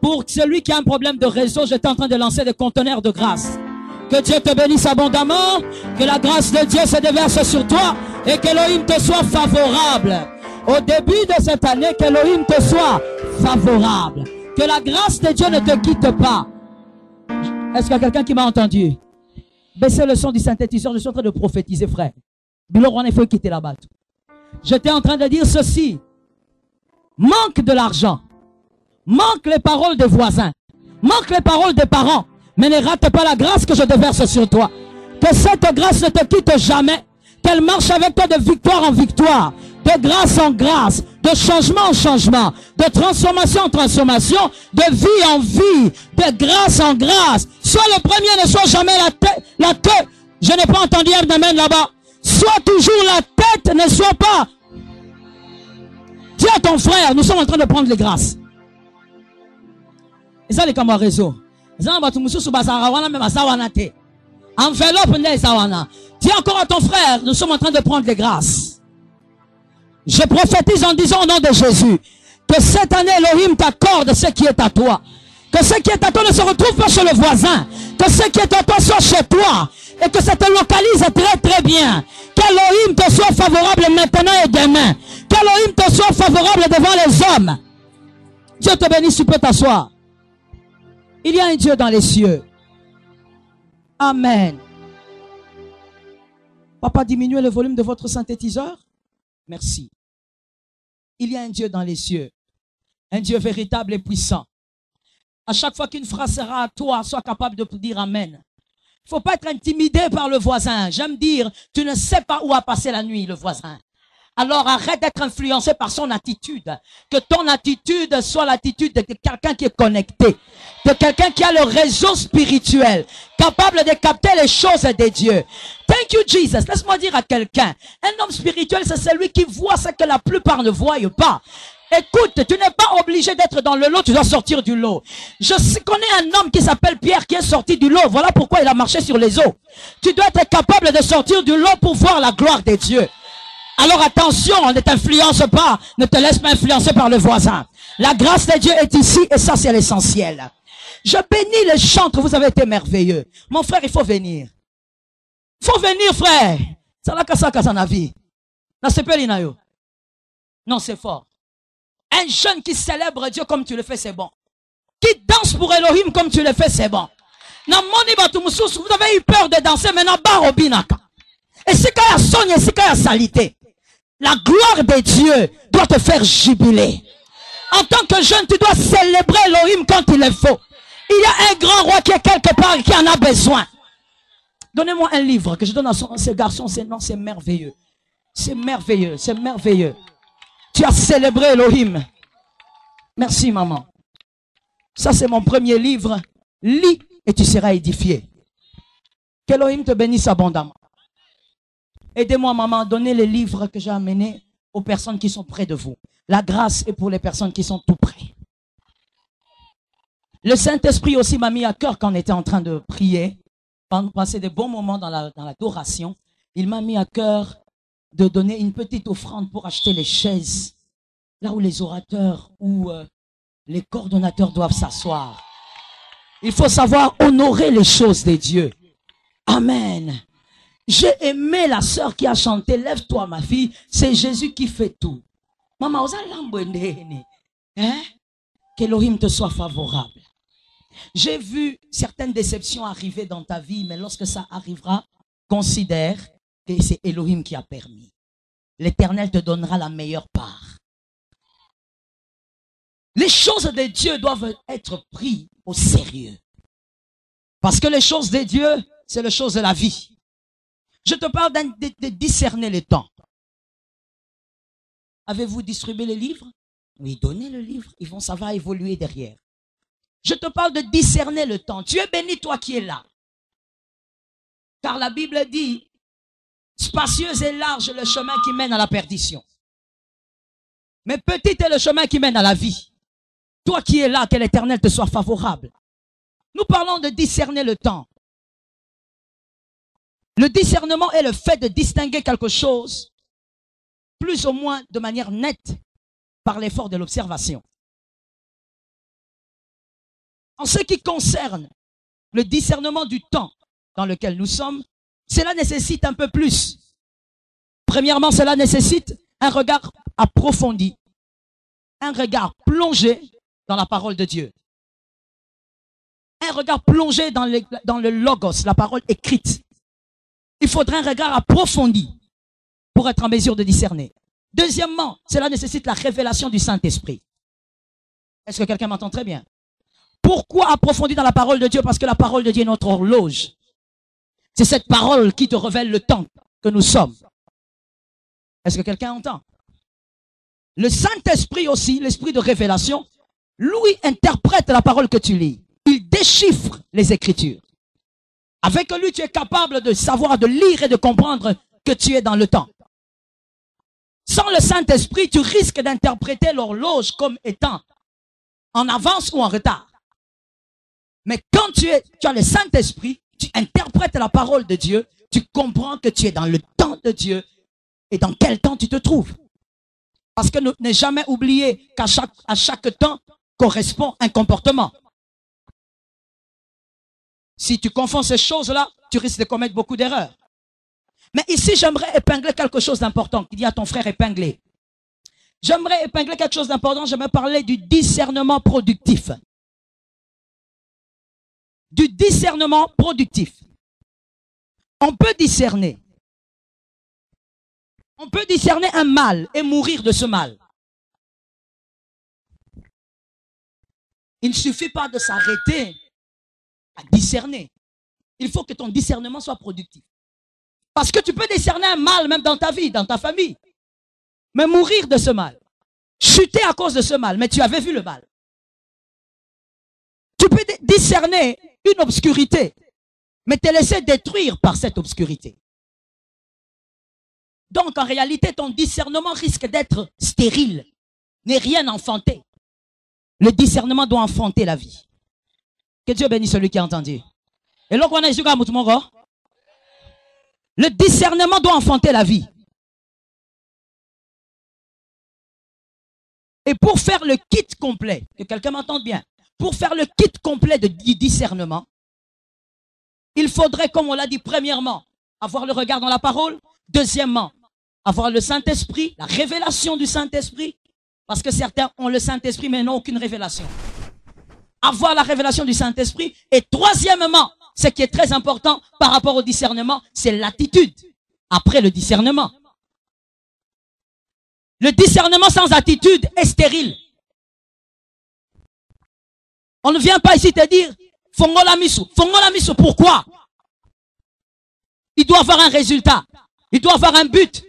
Pour celui qui a un problème de réseau, j'étais en train de lancer des conteneurs de grâce. Que Dieu te bénisse abondamment, que la grâce de Dieu se déverse sur toi et qu'Elohim te soit favorable. Au début de cette année, qu'Elohim te soit favorable. Que la grâce de Dieu ne te quitte pas. Est-ce qu'il y a quelqu'un qui m'a entendu? Baissez le son du synthétiseur, je suis en train de prophétiser, frère. Bilor, on est fait quitter là-bas. J'étais en train de dire ceci. Manque de l'argent. Manque les paroles des voisins. Manque les paroles des parents. Mais ne rate pas la grâce que je déverse sur toi. Que cette grâce ne te quitte jamais. Qu'elle marche avec toi de victoire en victoire. De grâce en grâce. De changement en changement. De transformation en transformation. De vie en vie. De grâce en grâce. Sois le premier, ne sois jamais la queue. Je n'ai pas entendu un amen là-bas. Sois toujours la tête, ne sois pas. Dis à ton frère, nous sommes en train de prendre les grâces. Et ça, les camarades réseau. Dis encore à ton frère, nous sommes en train de prendre les grâces. Je prophétise en disant au nom de Jésus que cette année, Elohim t'accorde ce qui est à toi. Que ce qui est à toi ne se retrouve pas chez le voisin. Que ce qui est à toi soit chez toi. Et que ça te localise très très bien. Qu'Elohim te soit favorable maintenant et demain. Qu'Elohim te soit favorable devant les hommes. Dieu te bénisse, tu peux t'asseoir. Il y a un Dieu dans les cieux. Amen. Papa, diminuez le volume de votre synthétiseur. Merci. Il y a un Dieu dans les cieux. Un Dieu véritable et puissant. À chaque fois qu'une phrase sera à toi, sois capable de dire Amen. Il ne faut pas être intimidé par le voisin. J'aime dire, tu ne sais pas où a passé la nuit le voisin. Alors arrête d'être influencé par son attitude. Que ton attitude soit l'attitude de quelqu'un qui est connecté. De quelqu'un qui a le réseau spirituel. Capable de capter les choses de Dieu. Thank you Jesus. Laisse-moi dire à quelqu'un. Un homme spirituel, c'est celui qui voit ce que la plupart ne voient pas. Écoute, tu n'es pas obligé d'être dans le lot, tu dois sortir du lot. Je connais un homme qui s'appelle Pierre qui est sorti du lot. Voilà pourquoi il a marché sur les eaux. Tu dois être capable de sortir du lot pour voir la gloire de Dieu. Alors attention, ne t'influence pas, ne te laisse pas influencer par le voisin. La grâce de Dieu est ici et ça c'est l'essentiel. Je bénis les chantres, vous avez été merveilleux. Mon frère, il faut venir. Il faut venir, frère. Non, c'est fort. Un jeune qui célèbre Dieu comme tu le fais, c'est bon. Qui danse pour Elohim comme tu le fais, c'est bon. Vous avez eu peur de danser, maintenant, barobinaka. Et c'est quand il y a son et c'est quand il y a salité. La gloire de Dieu doit te faire jubiler. En tant que jeune, tu dois célébrer Elohim quand il est faux. Il y a un grand roi qui est quelque part et qui en a besoin. Donnez-moi un livre que je donne à ce garçon. C'est merveilleux. C'est merveilleux. C'est merveilleux. Tu as célébré Elohim. Merci, maman. Ça, c'est mon premier livre. Lis et tu seras édifié. Qu'Elohim te bénisse abondamment. Aidez-moi, maman, donnez les livres que j'ai amenés aux personnes qui sont près de vous. La grâce est pour les personnes qui sont tout près. Le Saint-Esprit aussi m'a mis à cœur quand on était en train de prier, passer des bons moments dans l'adoration. Il m'a mis à cœur de donner une petite offrande pour acheter les chaises, là où les orateurs ou les coordonnateurs doivent s'asseoir. Il faut savoir honorer les choses de Dieu. Amen. J'ai aimé la sœur qui a chanté, lève-toi ma fille, c'est Jésus qui fait tout. Maman, hein? Qu'Elohim te soit favorable. J'ai vu certaines déceptions arriver dans ta vie, mais lorsque ça arrivera, considère que c'est Elohim qui a permis. L'Éternel te donnera la meilleure part. Les choses de Dieu doivent être prises au sérieux. Parce que les choses de Dieu, c'est les choses de la vie. Je te parle de discerner les temps. Avez-vous distribué les livres? Oui, donnez le livre. Ça va évoluer derrière. Je te parle de discerner le temps. Tu es béni, toi qui es là. Car la Bible dit, spacieux et large le chemin qui mène à la perdition. Mais petit est le chemin qui mène à la vie. Toi qui es là, que l'Éternel te soit favorable. Nous parlons de discerner le temps. Le discernement est le fait de distinguer quelque chose, plus ou moins de manière nette, par l'effort de l'observation. En ce qui concerne le discernement du temps dans lequel nous sommes, cela nécessite un peu plus. Premièrement, cela nécessite un regard approfondi, un regard plongé dans la parole de Dieu. Un regard plongé dans le logos, la parole écrite. Il faudrait un regard approfondi pour être en mesure de discerner. Deuxièmement, cela nécessite la révélation du Saint-Esprit. Est-ce que quelqu'un m'entend très bien? Pourquoi approfondir dans la parole de Dieu? Parce que la parole de Dieu est notre horloge. C'est cette parole qui te révèle le temps que nous sommes. Est-ce que quelqu'un entend? Le Saint-Esprit aussi, l'esprit de révélation, lui interprète la parole que tu lis. Il déchiffre les Écritures. Avec lui, tu es capable de savoir, de lire et de comprendre que tu es dans le temps. Sans le Saint-Esprit, tu risques d'interpréter l'horloge comme étant en avance ou en retard. Mais quand tu as le Saint-Esprit, tu interprètes la parole de Dieu, tu comprends que tu es dans le temps de Dieu et dans quel temps tu te trouves. Parce que ne jamais oublier qu'à chaque temps correspond un comportement. Si tu confonds ces choses-là, tu risques de commettre beaucoup d'erreurs. Mais ici, j'aimerais épingler quelque chose d'important. Il dit à ton frère épinglé. J'aimerais épingler quelque chose d'important. J'aimerais parler du discernement productif. Du discernement productif. On peut discerner. On peut discerner un mal et mourir de ce mal. Il ne suffit pas de s'arrêter à discerner. Il faut que ton discernement soit productif. Parce que tu peux discerner un mal même dans ta vie, dans ta famille. Mais mourir de ce mal. Chuter à cause de ce mal. Mais tu avais vu le mal. Tu peux discerner une obscurité. Mais te laisser détruire par cette obscurité. Donc en réalité, ton discernement risque d'être stérile. N'est rien enfanté. Le discernement doit enfanter la vie. Que Dieu bénisse celui qui a entendu. Et là, le discernement doit enfanter la vie. Et pour faire le kit complet, que quelqu'un m'entende bien, pour faire le kit complet du discernement, il faudrait, comme on l'a dit, premièrement, avoir le regard dans la parole. Deuxièmement, avoir le Saint-Esprit, la révélation du Saint-Esprit. Parce que certains ont le Saint-Esprit mais n'ont aucune révélation. Avoir la révélation du Saint-Esprit. Et troisièmement, ce qui est très important par rapport au discernement, c'est l'attitude. Après le discernement. Le discernement sans attitude est stérile. On ne vient pas ici te dire, Fongola miso, pourquoi? Il doit avoir un résultat. Il doit avoir un but.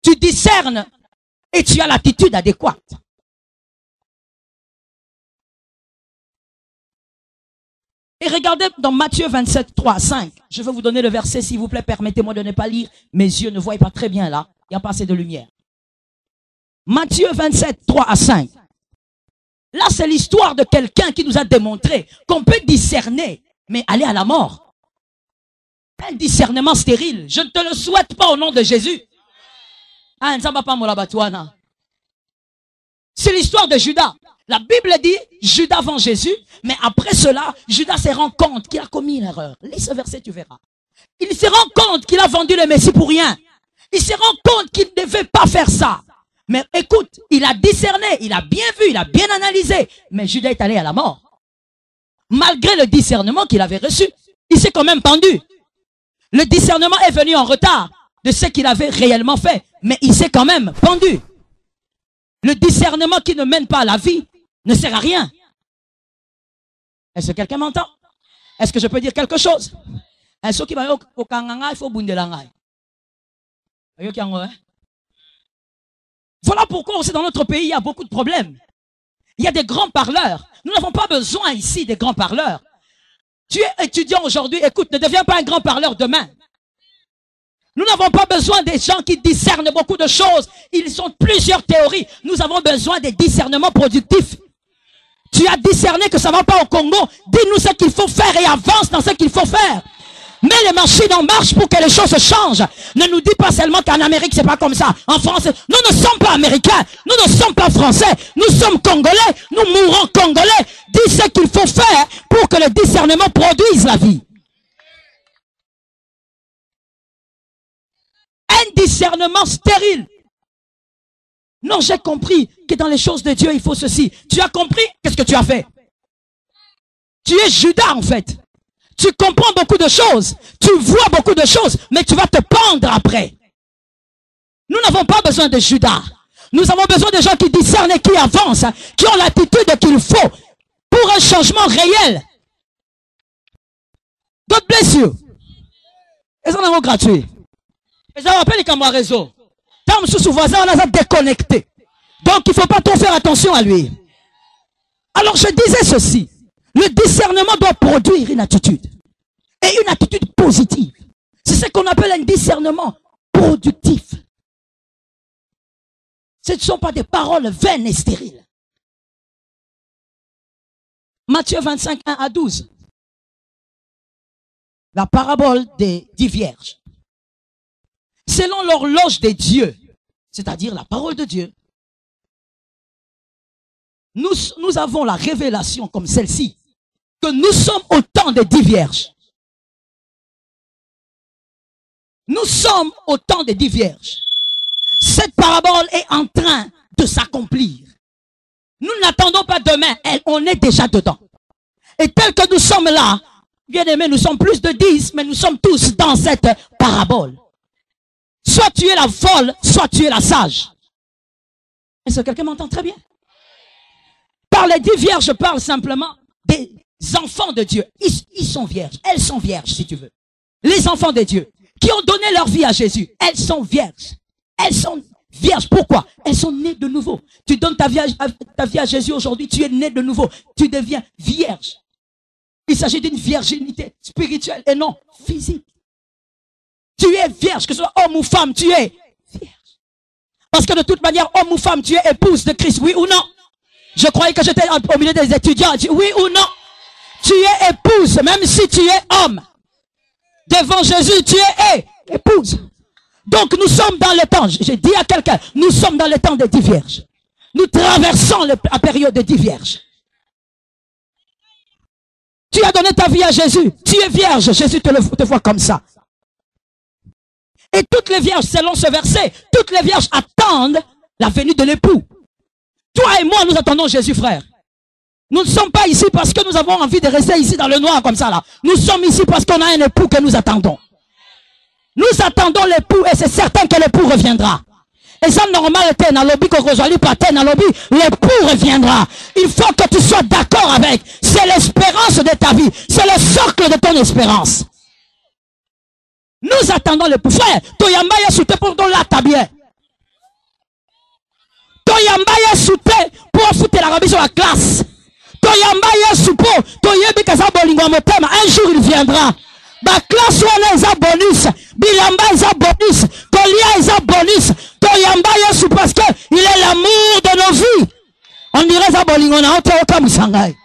Tu discernes et tu as l'attitude adéquate. Et regardez dans Matthieu 27, 3 à 5. Je vais vous donner le verset, s'il vous plaît. Permettez-moi de ne pas lire. Mes yeux ne voient pas très bien là. Il n'y a pas assez de lumière. Matthieu 27, 3 à 5. Là, c'est l'histoire de quelqu'un qui nous a démontré qu'on peut discerner, mais aller à la mort. Un discernement stérile. Je ne te le souhaite pas au nom de Jésus. C'est l'histoire de Judas. La Bible dit, Judas vend Jésus, mais après cela, Judas se rend compte qu'il a commis une erreur. Lis ce verset, tu verras. Il se rend compte qu'il a vendu le Messie pour rien. Il se rend compte qu'il ne devait pas faire ça. Mais écoute, il a discerné, il a bien vu, il a bien analysé. Mais Judas est allé à la mort. Malgré le discernement qu'il avait reçu, il s'est quand même pendu. Le discernement est venu en retard de ce qu'il avait réellement fait. Mais il s'est quand même pendu. Le discernement qui ne mène pas à la vie ne sert à rien. Est-ce que quelqu'un m'entend? Est-ce que je peux dire quelque chose? Voilà pourquoi aussi dans notre pays, il y a beaucoup de problèmes. Il y a des grands parleurs. Nous n'avons pas besoin ici des grands parleurs. Tu es étudiant aujourd'hui, écoute, ne deviens pas un grand parleur demain. Nous n'avons pas besoin des gens qui discernent beaucoup de choses. Ils ont plusieurs théories. Nous avons besoin des discernements productifs. Tu as discerné que ça ne va pas au Congo. Dis-nous ce qu'il faut faire et avance dans ce qu'il faut faire. Mets les machines en marche pour que les choses changent. Ne nous dis pas seulement qu'en Amérique, c'est pas comme ça. En France, nous ne sommes pas américains. Nous ne sommes pas français. Nous sommes congolais. Nous mourrons congolais. Dis ce qu'il faut faut faire pour que le discernement produise la vie? Un discernement stérile. Non, j'ai compris que dans les choses de Dieu, il faut ceci. Tu as compris? Qu'est-ce que tu as fait? Tu es Judas, en fait. Tu comprends beaucoup de choses. Tu vois beaucoup de choses, mais tu vas te pendre après. Nous n'avons pas besoin de Judas. Nous avons besoin de gens qui discernent et qui avancent, qui ont l'attitude qu'il faut pour un changement réel. God bless you. Et ça, on a gratuit. Et ça rappelle qu'à mon réseau. Tant que sous voisin, on a déconnecté. Donc, il ne faut pas trop faire attention à lui. Alors, je disais ceci. Le discernement doit produire une attitude. Et une attitude positive. C'est ce qu'on appelle un discernement productif. Ce ne sont pas des paroles vaines et stériles. Matthieu 25, 1 à 12. La parabole des 10 vierges. Selon l'horloge des dieux, c'est-à-dire la parole de Dieu, nous avons la révélation comme celle-ci, que nous sommes au temps des 10 vierges. Nous sommes au temps des 10 vierges. Cette parabole est en train de s'accomplir. Nous n'attendons pas demain, on est déjà dedans. Et tel que nous sommes là, bien aimés, nous sommes plus de 10, mais nous sommes tous dans cette parabole. Soit tu es la folle, soit tu es la sage. Est-ce que quelqu'un m'entend très bien? Par les 10 vierges, je parle simplement des enfants de Dieu. Ils sont vierges, elles sont vierges si tu veux. Les enfants de Dieu qui ont donné leur vie à Jésus, elles sont vierges. Elles sont vierges. Pourquoi? Elles sont nées de nouveau. Tu donnes ta vie à Jésus aujourd'hui, tu es né de nouveau. Tu deviens vierge. Il s'agit d'une virginité spirituelle et non physique. Tu es vierge, que ce soit homme ou femme, tu es vierge. Parce que de toute manière, homme ou femme, tu es épouse de Christ, oui ou non? Je croyais que j'étais au milieu des étudiants, oui ou non? Tu es épouse, même si tu es homme. Devant Jésus, tu es épouse. Donc nous sommes dans le temps, j'ai dit à quelqu'un, nous sommes dans le temps des 10 vierges. Nous traversons la période des 10 vierges. Tu as donné ta vie à Jésus, tu es vierge, Jésus te voit comme ça. Et toutes les vierges, selon ce verset, toutes les vierges attendent la venue de l'époux. Toi et moi, nous attendons Jésus, frère. Nous ne sommes pas ici parce que nous avons envie de rester ici dans le noir comme ça là. Nous sommes ici parce qu'on a un époux que nous attendons. Nous attendons l'époux et c'est certain que l'époux reviendra. Et ça, normal, l'époux reviendra. Il faut que tu sois d'accord avec. C'est l'espérance de ta vie. C'est le socle de ton espérance. Nous attendons l'époux. Frère, Toyamba ya souté pour ton latte bien. Toyamba ya souté pour foutre la rabie sur la classe. Toyamba ya soupo, toyebi kaza bolingo motema. Un jour il viendra. Ba classe wana eza bonus, bilamba eza bonus, tolia eza bonus, toyamba yesu parce que il est l'amour de nos vies. On dirait ça bolingo na ote oka musangai.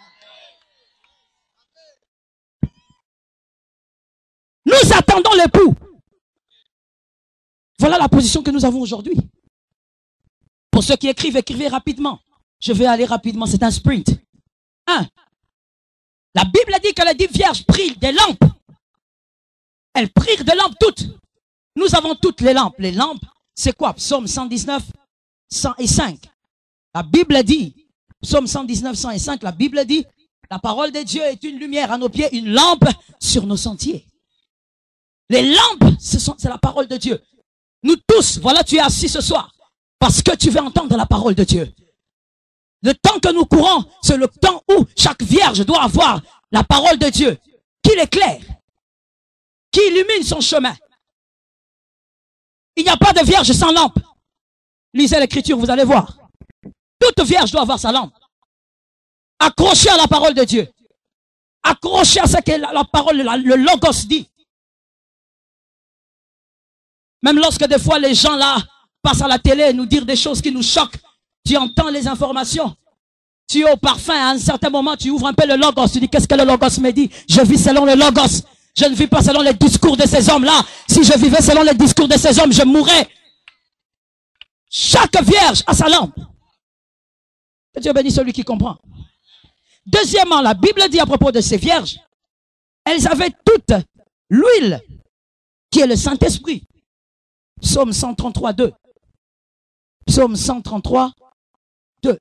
Nous attendons l'époux. Voilà la position que nous avons aujourd'hui. Pour ceux qui écrivent, écrivez rapidement. Je vais aller rapidement, c'est un sprint. 1. La Bible dit que les 10 vierges prirent des lampes. Elles prirent des lampes toutes. Nous avons toutes les lampes. Les lampes, c'est quoi? Psaume 119, 105. La Bible dit, Psaume 119, 105, la Bible dit, la parole de Dieu est une lumière à nos pieds, une lampe sur nos sentiers. Les lampes, c'est la parole de Dieu. Nous tous, voilà, tu es assis ce soir parce que tu veux entendre la parole de Dieu. Le temps que nous courons, c'est le temps où chaque vierge doit avoir la parole de Dieu qui l'éclaire, qui illumine son chemin. Il n'y a pas de vierge sans lampe. Lisez l'écriture, vous allez voir. Toute vierge doit avoir sa lampe. Accrochée à la parole de Dieu. Accrochée à ce que la parole, le logos dit. Même lorsque des fois les gens là passent à la télé et nous dire des choses qui nous choquent, tu entends les informations. Tu es au parfum, à un certain moment, tu ouvres un peu le logos, tu dis qu'est-ce que le logos me dit? Je vis selon le logos. Je ne vis pas selon les discours de ces hommes-là. Si je vivais selon les discours de ces hommes, je mourrais. Chaque vierge a sa lampe. Que Dieu bénisse celui qui comprend. Deuxièmement, la Bible dit à propos de ces vierges, elles avaient toutes l'huile qui est le Saint-Esprit. Psaume 133, 2. Psaume 133, 2.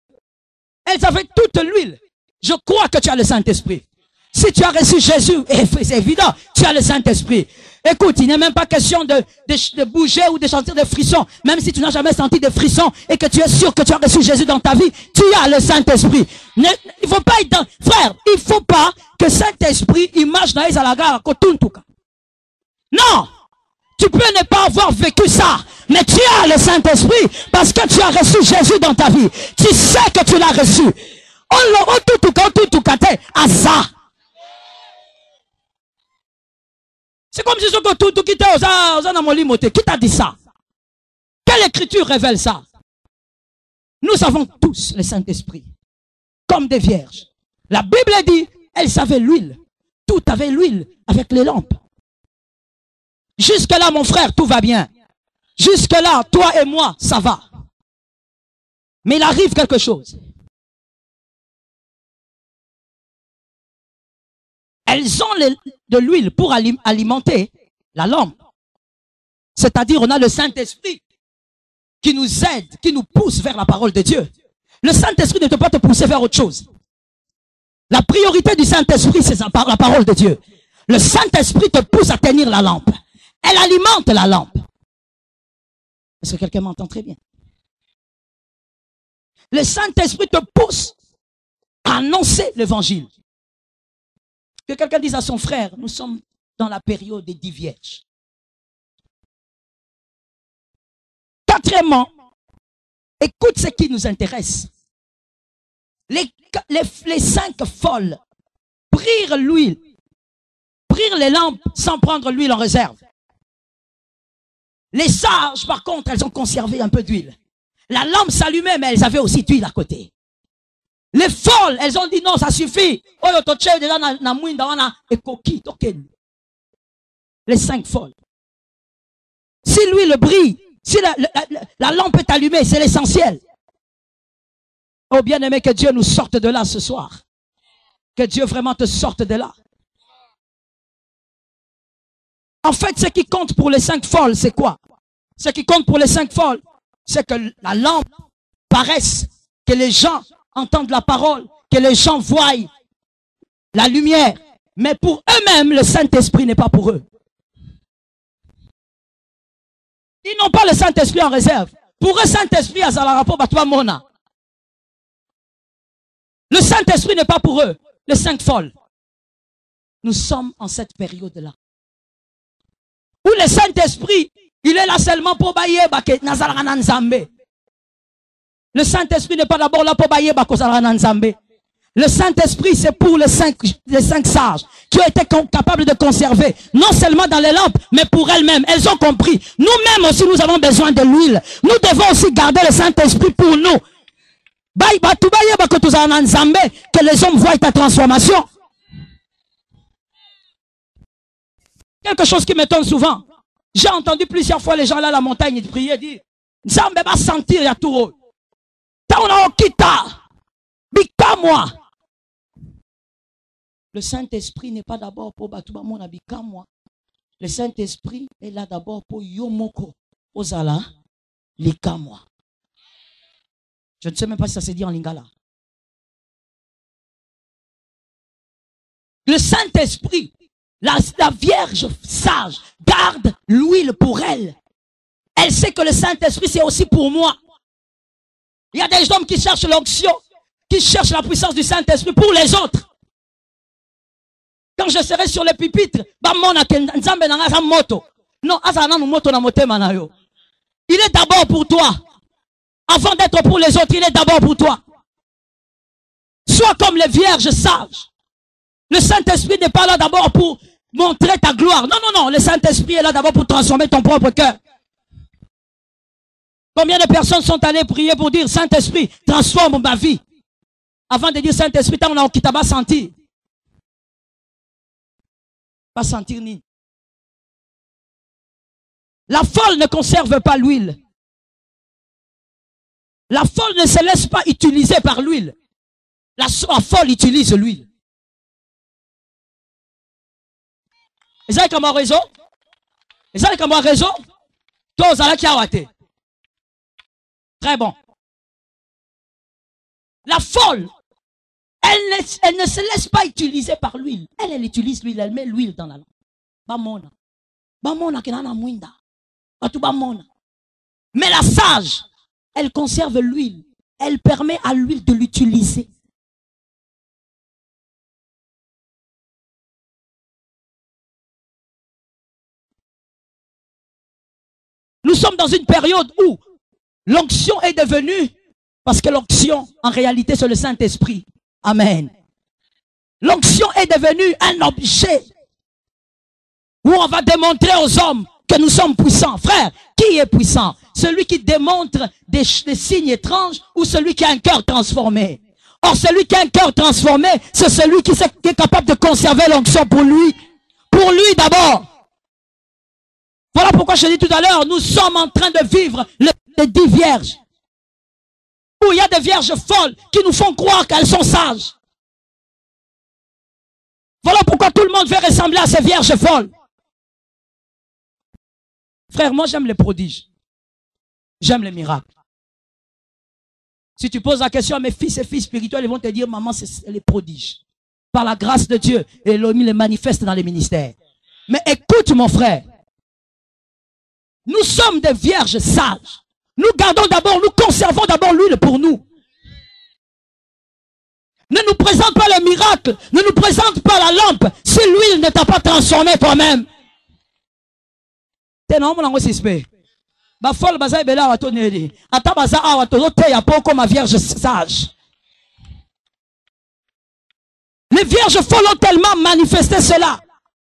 Elles avaient toute l'huile. Je crois que tu as le Saint-Esprit. Si tu as reçu Jésus, c'est évident, tu as le Saint-Esprit. Écoute, il n'est même pas question de bouger ou de sentir des frissons. Même si tu n'as jamais senti de frissons et que tu es sûr que tu as reçu Jésus dans ta vie, tu as le Saint-Esprit. Il faut pas être dans... Frère, il faut pas que Saint-Esprit image dans les alagas kotuntuka. Non! Tu peux ne pas avoir vécu ça, mais tu as le Saint-Esprit parce que tu as reçu Jésus dans ta vie. Tu sais que tu l'as reçu. C'est comme si tout quittait qui t'a dit ça? Quelle écriture révèle ça? Nous avons tous le Saint-Esprit, comme des vierges. La Bible dit, elles avaient l'huile. Tout avait l'huile avec les lampes. Jusque-là, mon frère, tout va bien. Jusque-là, toi et moi, ça va. Mais il arrive quelque chose. Elles ont de l'huile pour alimenter la lampe. C'est-à-dire, on a le Saint-Esprit qui nous aide, qui nous pousse vers la parole de Dieu. Le Saint-Esprit ne peut pas te pousser vers autre chose. La priorité du Saint-Esprit, c'est la parole de Dieu. Le Saint-Esprit te pousse à tenir la lampe. Elle alimente la lampe. Est-ce que quelqu'un m'entend très bien? Le Saint-Esprit te pousse à annoncer l'évangile. Que quelqu'un dise à son frère, nous sommes dans la période des 10 vierges. Quatrièmement, écoute ce qui nous intéresse. Les 5 folles prirent l'huile, prirent les lampes sans prendre l'huile en réserve. Les sages, par contre, elles ont conservé un peu d'huile. La lampe s'allumait, mais elles avaient aussi d'huile à côté. Les folles, elles ont dit non, ça suffit. Les 5 folles. Si l'huile brille, si la lampe est allumée, c'est l'essentiel. Oh bien-aimé, que Dieu nous sorte de là ce soir. Que Dieu vraiment te sorte de là. En fait, ce qui compte pour les 5 folles, c'est quoi? Ce qui compte pour les 5 folles, c'est que la lampe paraisse, que les gens entendent la parole, que les gens voient la lumière. Mais pour eux-mêmes, le Saint-Esprit n'est pas pour eux. Ils n'ont pas le Saint-Esprit en réserve. Pour eux, Saint-Esprit, le Saint-Esprit n'est pas pour eux. Les 5 folles. Nous sommes en cette période-là. Où le Saint-Esprit, il est là seulement pour bailler Nzambe. Le Saint-Esprit n'est pas d'abord là pour bailler Nzambe. Le Saint-Esprit, c'est pour les 5 sages qui ont été capables de conserver, non seulement dans les lampes, mais pour elles-mêmes. Elles ont compris. Nous-mêmes aussi, nous avons besoin de l'huile. Nous devons aussi garder le Saint-Esprit pour nous. Que les hommes voient ta transformation. Quelque chose qui m'étonne souvent. J'ai entendu plusieurs fois les gens là à la montagne de prier dire Nzambe va sentir ya tout. Taona okita. Bika-moi. Le Saint-Esprit n'est pas d'abord pour Batouba Mona Bika-moi. Le Saint-Esprit est là d'abord pour Yomoko. Ozala. Lika-moi. Je ne sais même pas si ça se dit en lingala. Le Saint-Esprit, la Vierge sage, garde l'huile pour elle. Elle sait que le Saint-Esprit, c'est aussi pour moi. Il y a des hommes qui cherchent l'onction, qui cherchent la puissance du Saint-Esprit pour les autres. Quand je serai sur le pupitre, non, il est d'abord pour toi. Avant d'être pour les autres, il est d'abord pour toi. Sois comme les vierges sages. Le Saint-Esprit n'est pas là d'abord pour montrer ta gloire. Non, non, non. Le Saint-Esprit est là d'abord pour transformer ton propre cœur. Combien de personnes sont allées prier pour dire Saint-Esprit, transforme ma vie. Avant de dire Saint-Esprit, on a qui t'a pas senti. Pas sentir ni. La folle ne conserve pas l'huile. La folle ne se laisse pas utiliser par l'huile. La folle utilise l'huile. Vous avez comme un réseau? Vous avez comme un réseau? Toi, vous allez qui a waté. Très bon. La folle, elle ne se laisse pas utiliser par l'huile. Elle utilise l'huile, elle met l'huile dans la lampe. Bamona. Bamona kenana mwinda. Batu bamona. Mais la sage, elle conserve l'huile. Elle permet à l'huile de l'utiliser. Nous sommes dans une période où l'onction est devenue, parce que l'onction, en réalité, c'est le Saint-Esprit. Amen. L'onction est devenue un objet où on va démontrer aux hommes que nous sommes puissants. Frère, qui est puissant? Celui qui démontre des signes étranges ou celui qui a un cœur transformé? Or, celui qui a un cœur transformé, c'est celui qui est capable de conserver l'onction pour lui. Pour lui d'abord. Voilà pourquoi je dis tout à l'heure, nous sommes en train de vivre les 10 vierges. Où il y a des vierges folles qui nous font croire qu'elles sont sages. Voilà pourquoi tout le monde veut ressembler à ces vierges folles. Frère, moi j'aime les prodiges. J'aime les miracles. Si tu poses la question à mes fils et filles spirituels, ils vont te dire, maman, c'est les prodiges. Par la grâce de Dieu, Elohim les manifeste dans les ministères. Mais écoute mon frère. Nous sommes des vierges sages. Nous gardons d'abord, nous conservons d'abord l'huile pour nous. Ne nous présente pas le miracle. Ne nous présente pas la lampe. Si l'huile ne t'a pas transformé toi-même. T'es non, mon suspect. Ba folle baza ebela wa toneli. Ata baza awa tozote ya poko ma vierge sage. Les vierges folles ont tellement manifesté cela.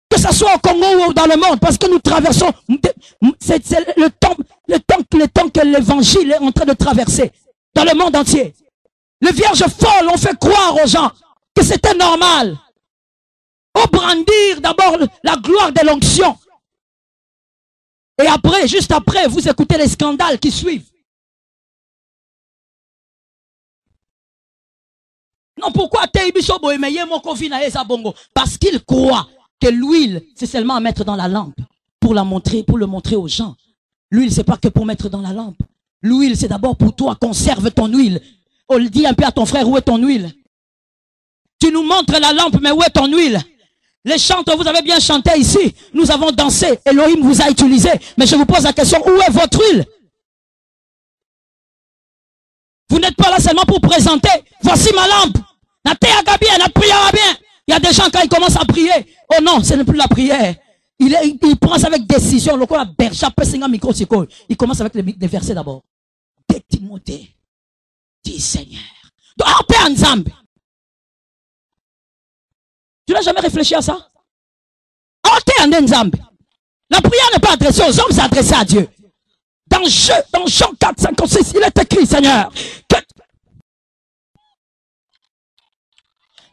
Que ce soit au Congo ou dans le monde, parce que nous traversons, c'est le temps que l'évangile est en train de traverser, dans le monde entier. Les vierges folles ont fait croire aux gens que c'était normal. Au brandir d'abord la gloire de l'onction. Et après, juste après, vous écoutez les scandales qui suivent. Non, pourquoi parce qu'ils croient que l'huile, c'est seulement à mettre dans la lampe pour la montrer, pour le montrer aux gens. L'huile, c'est pas que pour mettre dans la lampe. L'huile, c'est d'abord pour toi. Conserve ton huile. On le dit un peu à ton frère, où est ton huile? Tu nous montres la lampe, mais où est ton huile? Les chanteurs, vous avez bien chanté ici. Nous avons dansé. Elohim vous a utilisé. Mais je vous pose la question, où est votre huile? Vous n'êtes pas là seulement pour présenter. Voici ma lampe. Il y a des gens quand ils commencent à prier. Oh non, ce n'est plus la prière. Il prend ça avec décision. Il commence avec les versets d'abord. Dès Timothée, dis Seigneur. Tu n'as jamais réfléchi à ça? La prière n'est pas adressée aux hommes, c'est adressée à Dieu. Dans Jean 4, 56, il est écrit, Seigneur, que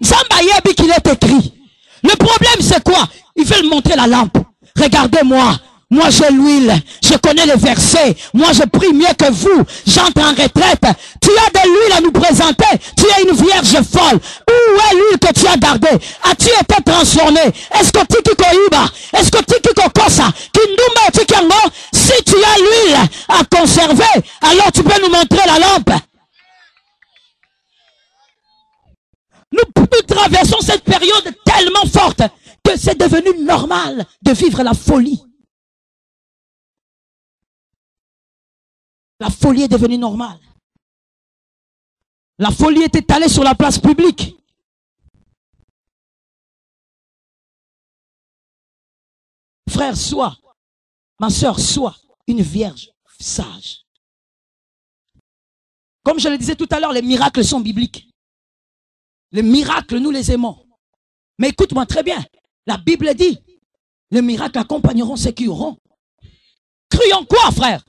Zambayebi qu'il est écrit. Le problème c'est quoi? Il veut montrer la lampe. Regardez-moi. Moi j'ai l'huile. Je connais les versets. Moi je prie mieux que vous. J'entre en retraite. Tu as de l'huile à nous présenter. Tu es une vierge folle. Où est l'huile que tu as gardée? As-tu été transformé? Est-ce que tu kikoiba? Est-ce que tu kikokosa? Kindumba tikango? Si tu as l'huile à conserver, alors tu peux nous montrer la lampe. Nous traversons cette période tellement forte que c'est devenu normal de vivre la folie. La folie est devenue normale. La folie est étalée sur la place publique. Frère, sois, ma soeur, sois une vierge sage. Comme je le disais tout à l'heure, les miracles sont bibliques. Les miracles, nous les aimons. Mais écoute-moi très bien. La Bible dit, les miracles accompagneront ceux qui auront. Cru en quoi, frère?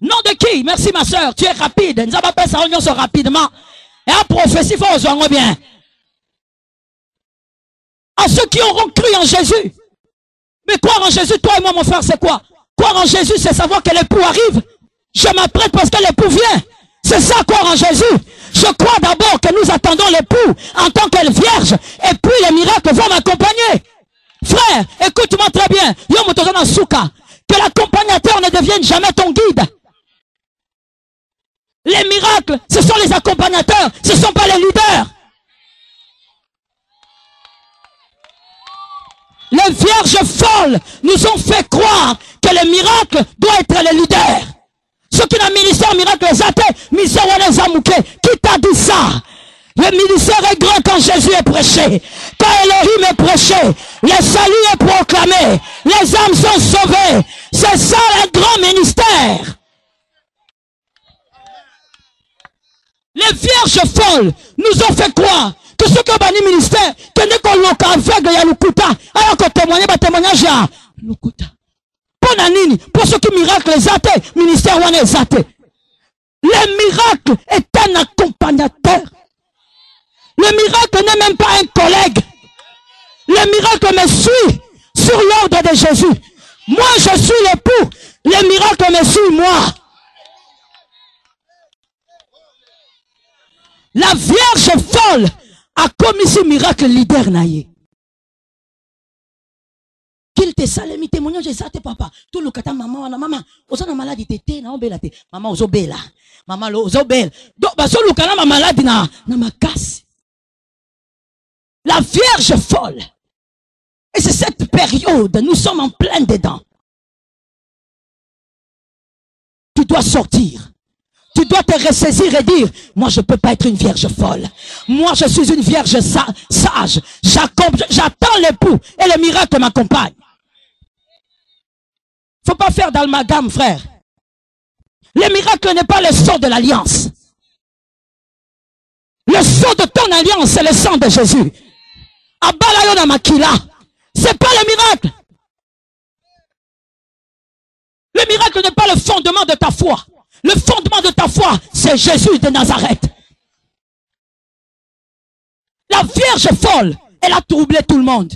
Nom de qui? Merci ma soeur, tu es rapide. Nous avons fait sa réunion rapidement. Et en prophétie, il faut oser bien. À ceux qui auront cru en Jésus. Mais croire en Jésus, toi et moi, mon frère, c'est quoi? Croire en Jésus, c'est savoir que l'époux arrive. Je m'apprête parce que l'époux vient. C'est ça, croire en Jésus. Je crois d'abord que nous attendons l'époux en tant que vierge, et puis les miracles vont m'accompagner. Frère, écoute-moi très bien. Que l'accompagnateur ne devienne jamais ton guide. Les miracles, ce sont les accompagnateurs, ce ne sont pas les leaders. Les vierges folles nous ont fait croire que le miracle doit être le leader. Ceux qui n'ont ministère miracle, qui t'a dit ça? Le ministère est grand quand Jésus est prêché. Quand Elohim est prêché, le salut est proclamé. Les âmes sont sauvées. C'est ça le grand ministère. Les vierges folles nous ont fait croire que ce que bani ministère, que ne qu'on loka aveugle ya lukuta, alors qu'on témoignage ya lukuta. Pour nanini, pour ceux qui miracles les athées, ministère ou les athées. Le miracle est un accompagnateur. Le miracle n'est même pas un collègue. Le miracle me suit sur l'ordre de Jésus. Moi, je suis l'époux. Le miracle me suit moi. La Vierge folle a commis ce miracle leader naïe. Qu'il te salemi témoignage ça te papa. Tout le kata maman osana maladie tete na obela te. Maman ozobela. Maman ozobela. Donc baso le kana maladie na makasi. La Vierge folle. Et c'est cette période, nous sommes en plein dedans. Tu dois sortir. Tu dois te ressaisir et dire, moi je ne peux pas être une vierge folle. Moi je suis une vierge sage. J'attends l'époux et le miracle m'accompagne. Faut pas faire d'amalgame, frère. Le miracle n'est pas le sang de l'alliance. Le sang de ton alliance, c'est le sang de Jésus. Abalayona makila. C'est pas le miracle. Le miracle n'est pas le fondement de ta foi. Le fondement de ta foi, c'est Jésus de Nazareth. La Vierge folle, elle a troublé tout le monde.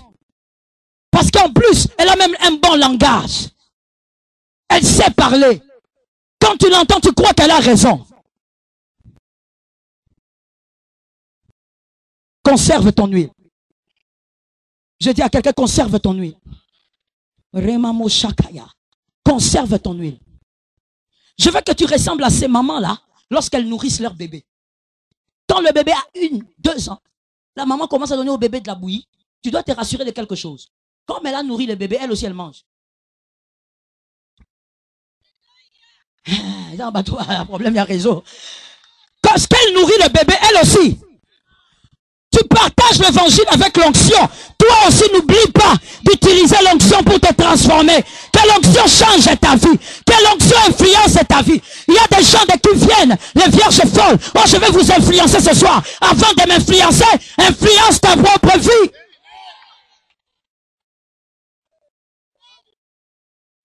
Parce qu'en plus, elle a même un bon langage. Elle sait parler. Quand tu l'entends, tu crois qu'elle a raison. Conserve ton huile. Je dis à quelqu'un, conserve ton huile. Remamo Shakaya. Conserve ton huile. Je veux que tu ressembles à ces mamans-là lorsqu'elles nourrissent leur bébé. Quand le bébé a 1, 2 ans, la maman commence à donner au bébé de la bouillie. Tu dois te rassurer de quelque chose. Comme elle a nourri le bébé, elle aussi elle mange. Dans le bateau, il y a un problème, il y a réseau. Parce qu'elle nourrit le bébé, elle aussi. Tu partages l'évangile avec l'onction. Toi aussi, n'oublie pas d'utiliser l'onction pour te transformer. Que l'onction change ta vie. Que l'onction influence ta vie. Il y a des gens qui viennent, les vierges folles. Oh, je vais vous influencer ce soir. Avant de m'influencer, influence ta propre vie.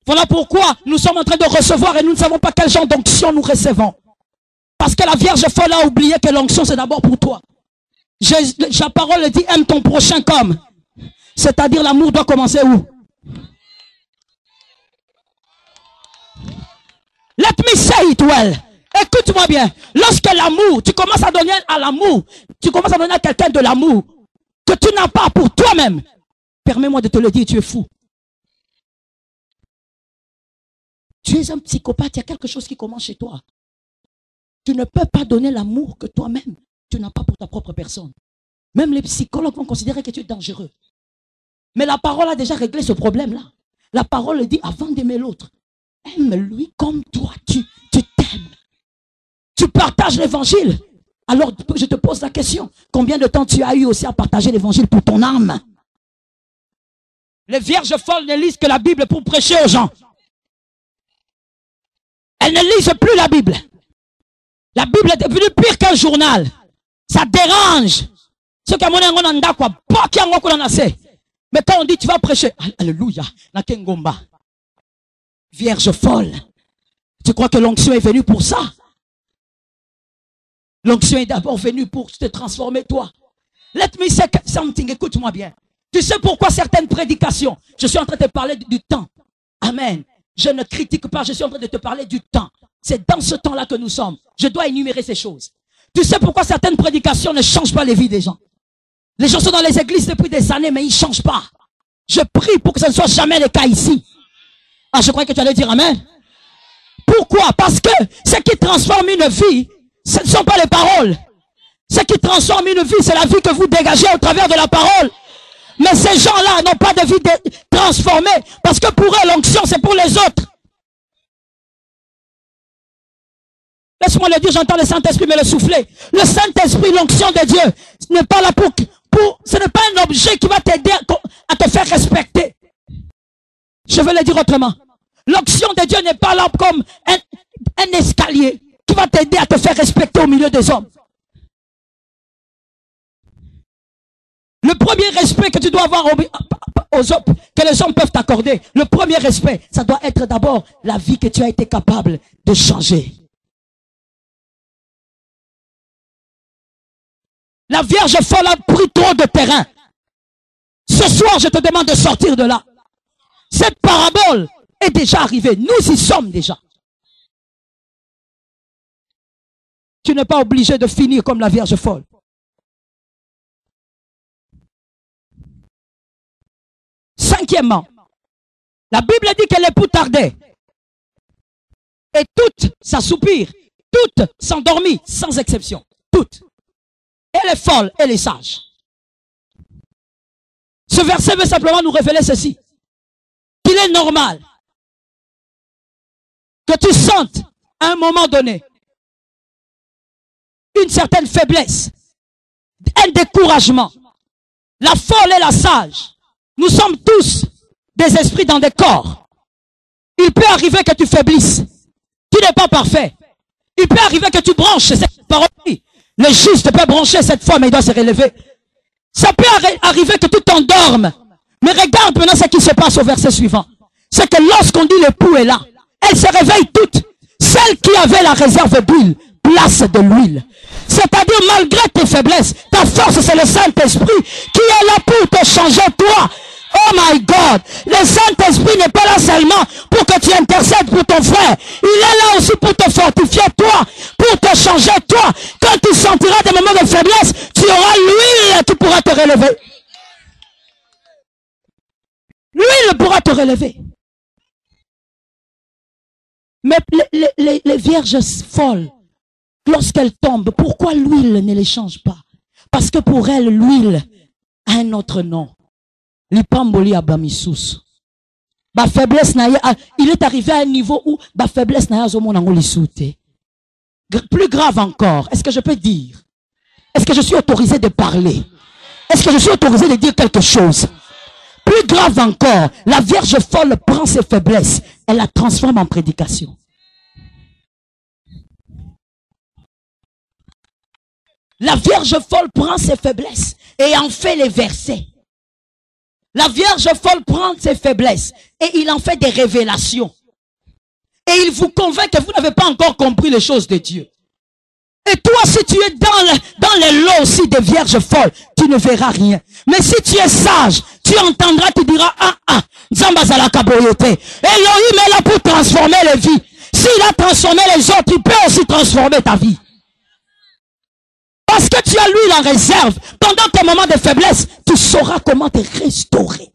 Voilà pourquoi nous sommes en train de recevoir et nous ne savons pas quel genre d'onction nous recevons. Parce que la vierge folle a oublié que l'onction c'est d'abord pour toi. La parole dit, aime ton prochain comme. C'est-à-dire l'amour doit commencer où? Let me say it well. Écoute-moi bien. Lorsque l'amour, tu commences à donner à l'amour, tu commences à donner à quelqu'un de l'amour que tu n'as pas pour toi-même. Permets-moi de te le dire, tu es fou. Tu es un psychopathe, il y a quelque chose qui commence chez toi. Tu ne peux pas donner l'amour que toi-même tu n'as pas pour ta propre personne. Même les psychologues vont considérer que tu es dangereux. Mais la parole a déjà réglé ce problème-là. La parole dit, avant d'aimer l'autre, aime-lui comme toi, tu t'aimes. Tu partages l'évangile. Alors, je te pose la question. Combien de temps tu as eu aussi à partager l'évangile pour ton âme? Les vierges folles ne lisent que la Bible pour prêcher aux gens. Elles ne lisent plus la Bible. La Bible est devenue pire qu'un journal. Ça dérange. Mais quand on dit tu vas prêcher, alléluia, vierge folle, tu crois que l'onction est venue pour ça? L'onction est d'abord venue pour te transformer toi. Let me say something, écoute-moi bien. Tu sais pourquoi certaines prédications, je suis en train de te parler du temps. Amen. Je ne critique pas, je suis en train de te parler du temps. C'est dans ce temps-là que nous sommes. Je dois énumérer ces choses. Tu sais pourquoi certaines prédications ne changent pas les vies des gens? Les gens sont dans les églises depuis des années, mais ils ne changent pas. Je prie pour que ce ne soit jamais le cas ici. Ah, je crois que tu allais dire amen. Pourquoi? Parce que ce qui transforme une vie, ce ne sont pas les paroles. Ce qui transforme une vie, c'est la vie que vous dégagez au travers de la parole. Mais ces gens-là n'ont pas de vie transformée, parce que pour eux, l'onction, c'est pour les autres. Laisse-moi le dire, j'entends le Saint-Esprit me le souffler. Le Saint-Esprit, l'onction de Dieu, ce n'est pas là ce n'est pas un objet qui va t'aider à te faire respecter. Je veux le dire autrement. L'onction de Dieu n'est pas là comme un escalier qui va t'aider à te faire respecter au milieu des hommes. Le premier respect que tu dois avoir aux hommes, que les hommes peuvent t'accorder, le premier respect, ça doit être d'abord la vie que tu as été capable de changer. La Vierge folle a pris trop de terrain. Ce soir, je te demande de sortir de là. Cette parabole est déjà arrivée. Nous y sommes déjà. Tu n'es pas obligé de finir comme la Vierge folle. Cinquièmement, la Bible dit que l'époux tardait. Et toutes s'assoupirent. Toutes s'endormirent, sans exception. Toutes. Et les folles et les sages. Ce verset veut simplement nous révéler ceci. Qu'il est normal que tu sentes à un moment donné une certaine faiblesse, un découragement. La folle et la sage, nous sommes tous des esprits dans des corps. Il peut arriver que tu faiblisses. Tu n'es pas parfait. Il peut arriver que tu branches cette parole. Le juste peut brancher cette fois, mais il doit se relever. Ça peut arriver que tu t'endormes. Mais regarde maintenant ce qui se passe au verset suivant. C'est que lorsqu'on dit l'époux est là, elles se réveillent toutes. Celles qui avaient la réserve d'huile, place de l'huile. C'est-à-dire, malgré tes faiblesses, ta force, c'est le Saint-Esprit qui est là pour te changer toi. Oh my God, le Saint-Esprit n'est pas là seulement pour que tu intercèdes pour ton frère. Il est là aussi pour te fortifier toi, pour te changer toi. Quand tu sentiras des moments de faiblesse, tu auras l'huile qui pourra te relever. L'huile pourra te relever. Mais les vierges folles, lorsqu'elles tombent, pourquoi l'huile ne les change pas? Parce que pour elles, l'huile a un autre nom. L'ipamboli abamisus. Ba faiblesse na il est arrivé à un niveau où ba faiblesse na plus grave encore, est-ce que je peux dire? Est-ce que je suis autorisé de parler? Est-ce que je suis autorisé de dire quelque chose? Plus grave encore, la Vierge folle prend ses faiblesses, elle la transforme en prédication. La Vierge folle prend ses faiblesses et en fait les versets. La Vierge folle prend ses faiblesses et il en fait des révélations. Et il vous convainc que vous n'avez pas encore compris les choses de Dieu. Et toi, si tu es dans les lots aussi des vierges folles, tu ne verras rien. Mais si tu es sage, tu entendras, tu diras, Nzambazala kaboyote. Elohim est là pour transformer les vies. S'il a transformé les autres, il peut aussi transformer ta vie. Parce que tu as l'huile en réserve. Pendant tes moments de faiblesse, tu sauras comment te restaurer.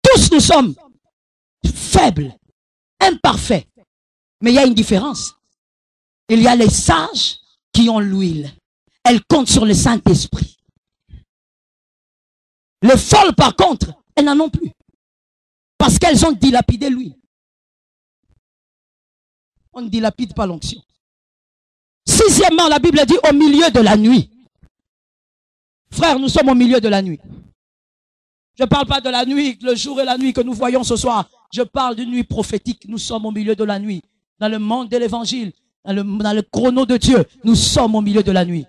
Tous nous sommes faibles, imparfaits. Mais il y a une différence. Il y a les sages qui ont l'huile. Elles comptent sur le Saint-Esprit. Les folles, par contre, elles n'en ont plus. Parce qu'elles ont dilapidé l'huile. On ne dilapide pas l'onction. Sixièmement, la Bible dit au milieu de la nuit. Frères, nous sommes au milieu de la nuit. Je ne parle pas de la nuit, le jour et la nuit que nous voyons ce soir. Je parle d'une nuit prophétique. Nous sommes au milieu de la nuit. Dans le monde de l'évangile, dans le chrono de Dieu, nous sommes au milieu de la nuit.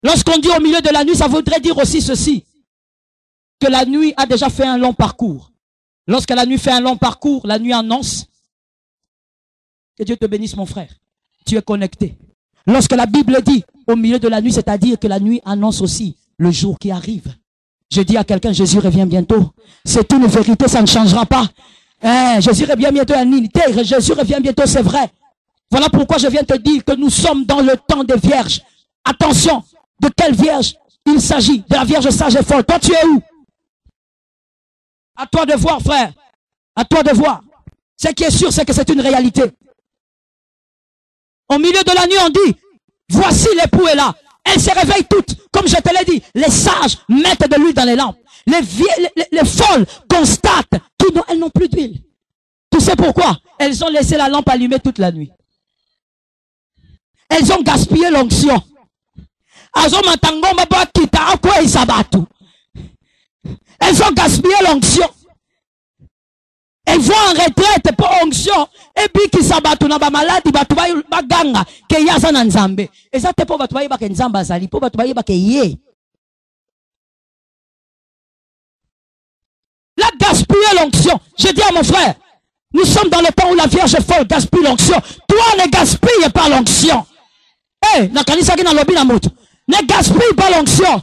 Lorsqu'on dit au milieu de la nuit, ça voudrait dire aussi ceci. Que la nuit a déjà fait un long parcours. Lorsque la nuit fait un long parcours, la nuit annonce. Que Dieu te bénisse, mon frère. Tu es connecté. Lorsque la Bible dit au milieu de la nuit, c'est-à-dire que la nuit annonce aussi le jour qui arrive. Je dis à quelqu'un, Jésus revient bientôt. C'est une vérité, ça ne changera pas. Jésus revient bientôt à Nini. Jésus revient bientôt, c'est vrai. Voilà pourquoi je viens te dire que nous sommes dans le temps des vierges. Attention, de quelle vierge il s'agit? De la vierge sage et folle. Toi, tu es où? À toi de voir, frère. À toi de voir. Ce qui est sûr, c'est que c'est une réalité. Au milieu de la nuit, on dit, voici l'époux est là. Elles se réveillent toutes. Comme je te l'ai dit, les sages mettent de l'huile dans les lampes. Les folles constatent qu'elles n'ont plus d'huile. Tu sais pourquoi? Elles ont laissé la lampe allumée toute la nuit. Elles ont gaspillé l'onction. Elles ont gaspillé l'onction. Elles vont en retraite pour onction. Et puis qui s'abattent na ba maladi ba tuba baganga ke yaza na nzambe. Et ça te pour ba tuba ba ke nzamba zali pour ba tuba ba ke ye. La gaspiller l'onction. Je dis à mon frère, nous sommes dans le temps où la Vierge folle gaspille l'onction. Toi ne gaspille pas l'onction. Eh, na kanisa ki na lobi na moto. Ne gaspille pas l'onction.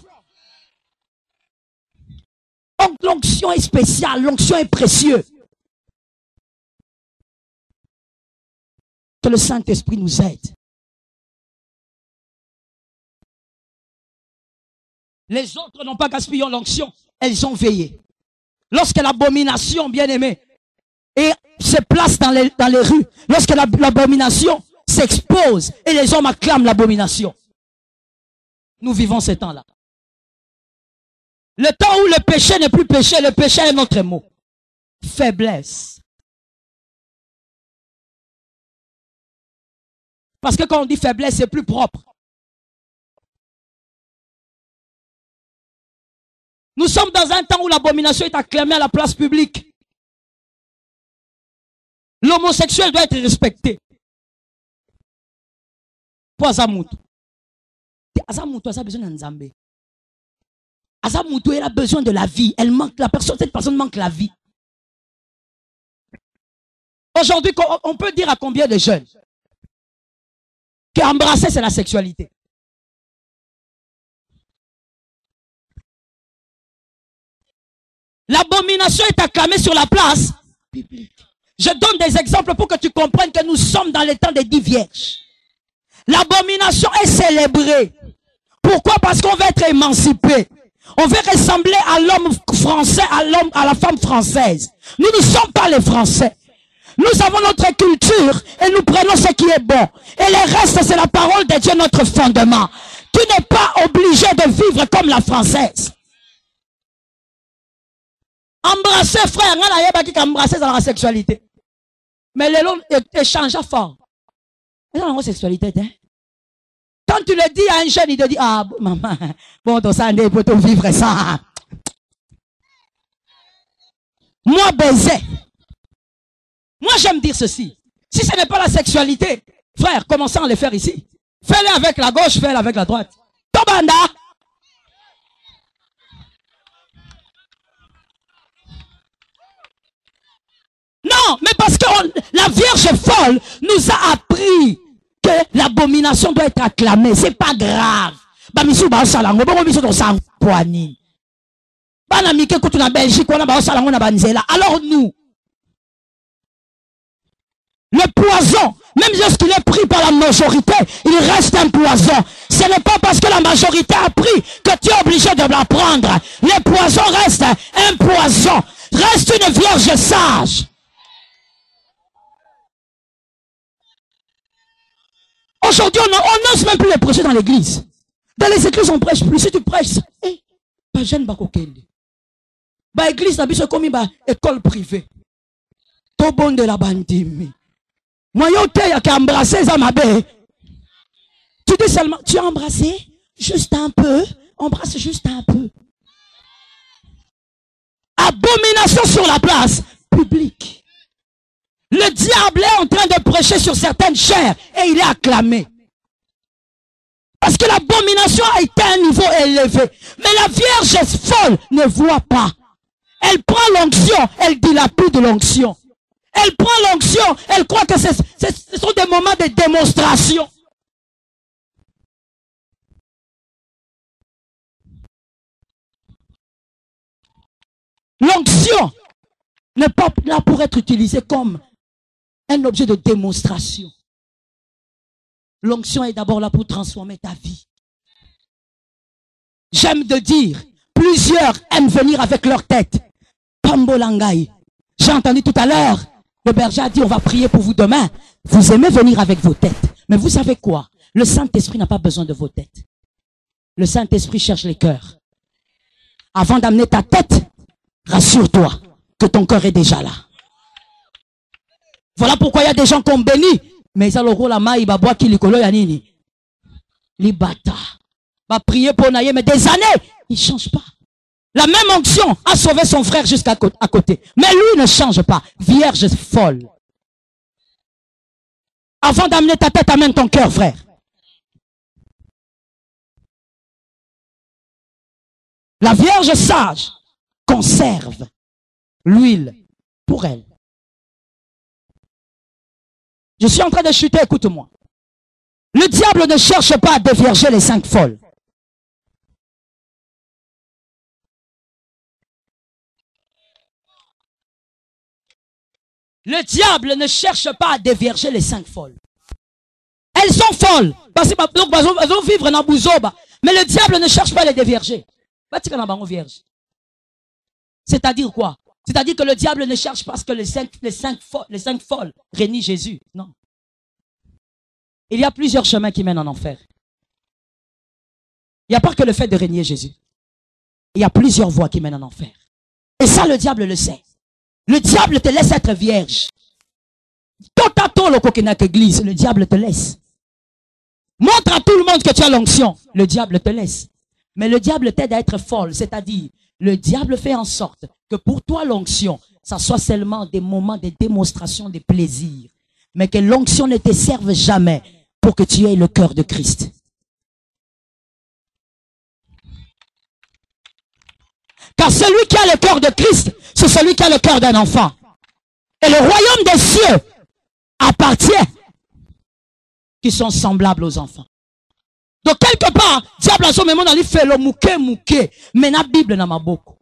Donc l'onction est spéciale, l'onction est précieuse. Que le Saint-Esprit nous aide. Les autres n'ont pas gaspillé l'onction, elles ont veillé. Lorsque l'abomination, bien-aimée, se place dans les rues, lorsque l'abomination s'expose et les hommes acclament l'abomination. Nous vivons ces temps-là. Le temps où le péché n'est plus péché, le péché est notre mot. Faiblesse. Parce que quand on dit faiblesse, c'est plus propre. Nous sommes dans un temps où l'abomination est acclamée à la place publique. L'homosexuel doit être respecté. Pour Azamutu. Azamutu a besoin d'un Nzambé. Azamutu, elle a besoin de la vie. Cette personne manque la vie. Aujourd'hui, on peut dire à combien de jeunes qu'embrasser, c'est la sexualité. L'abomination est acclamée sur la place publique. Je donne des exemples pour que tu comprennes que nous sommes dans le temps des 10 vierges. L'abomination est célébrée. Pourquoi? Parce qu'on veut être émancipé. On veut ressembler à l'homme français, à la femme française. Nous ne sommes pas les Français. Nous avons notre culture et nous prenons ce qui est bon. Et le reste, c'est la parole de Dieu, notre fondement. Tu n'es pas obligé de vivre comme la française. Embrasser, frère, embrasser dans la sexualité. Mais les longs échangent fort. C'est dans la sexualité, hein? Quand tu le dis à un jeune, il te dit, ah, maman, bon, ton sang, il faut tout vivre ça. Moi, baiser. Moi, j'aime dire ceci. Si ce n'est pas la sexualité, frère, commençons à le faire ici. Fais-le avec la gauche, fais-le avec la droite. Tobanda. Non, mais parce que la Vierge folle nous a appris que l'abomination doit être acclamée. C'est pas grave. Alors nous, le poison, même lorsqu'il est pris par la majorité, il reste un poison. Ce n'est pas parce que la majorité a pris que tu es obligé de la prendre. Le poison reste un poison. Reste une vierge sage. Aujourd'hui, on n'ose même plus les prêcher dans l'église. Dans les églises, on prêche plus. Si tu prêches, pas jeune bakokende. Ba église, c'est comme une école privée. Tout bon de la bandime. Moi, qui a embrassé ça, ma belle. Tu dis seulement, tu as embrassé juste un peu. Embrasse juste un peu. Abomination sur la place publique. Le diable est en train de prêcher sur certaines chaires et il est acclamé. Parce que l'abomination a été à un niveau élevé. Mais la Vierge folle ne voit pas. Elle prend l'onction, elle dilapide l'onction. Elle prend l'onction, elle croit que ce sont des moments de démonstration. L'onction n'est pas là pour être utilisé comme un objet de démonstration. L'onction est d'abord là pour transformer ta vie. J'aime de dire, plusieurs aiment venir avec leur tête. Pambolangai. J'ai entendu tout à l'heure, le berger a dit, on va prier pour vous demain. Vous aimez venir avec vos têtes. Mais vous savez quoi? Le Saint-Esprit n'a pas besoin de vos têtes. Le Saint-Esprit cherche les cœurs. Avant d'amener ta tête, rassure-toi que ton cœur est déjà là. Voilà pourquoi il y a des gens qu'on bénit. Mais ça le rôle à maï, boire qui likolo yanini. Les bata. Va prier pour naïe, mais des années, il ne change pas. La même onction a sauvé son frère jusqu'à côté. Mais lui ne change pas. Vierge folle. Avant d'amener ta tête, amène ton cœur, frère. La Vierge sage conserve l'huile pour elle. Je suis en train de chuter, écoute-moi. Le diable ne cherche pas à dévierger les 5 folles. Le diable ne cherche pas à dévierger les 5 folles. Elles sont folles. Parce que elles vont vivre dans Bouzoba. Mais le diable ne cherche pas à les dévierger. C'est-à-dire quoi? C'est-à-dire que le diable ne cherche pas à ce que les cinq folles régnent Jésus. Non. Il y a plusieurs chemins qui mènent en enfer. Il n'y a pas que le fait de régner Jésus. Il y a plusieurs voies qui mènent en enfer. Et ça, le diable le sait. Le diable te laisse être vierge. Totato le coquinac église, le diable te laisse. Montre à tout le monde que tu as l'onction, le diable te laisse. Mais le diable t'aide à être folle, c'est-à-dire, le diable fait en sorte que pour toi l'onction, ça soit seulement des moments de démonstration de plaisir. Mais que l'onction ne te serve jamais pour que tu aies le cœur de Christ. Car celui qui a le cœur de Christ, c'est celui qui a le cœur d'un enfant. Et le royaume des cieux appartient qui sont semblables aux enfants. Donc quelque part, diable a son mémoire dans les fait le mouké, mais la Bible n'a pas beaucoup.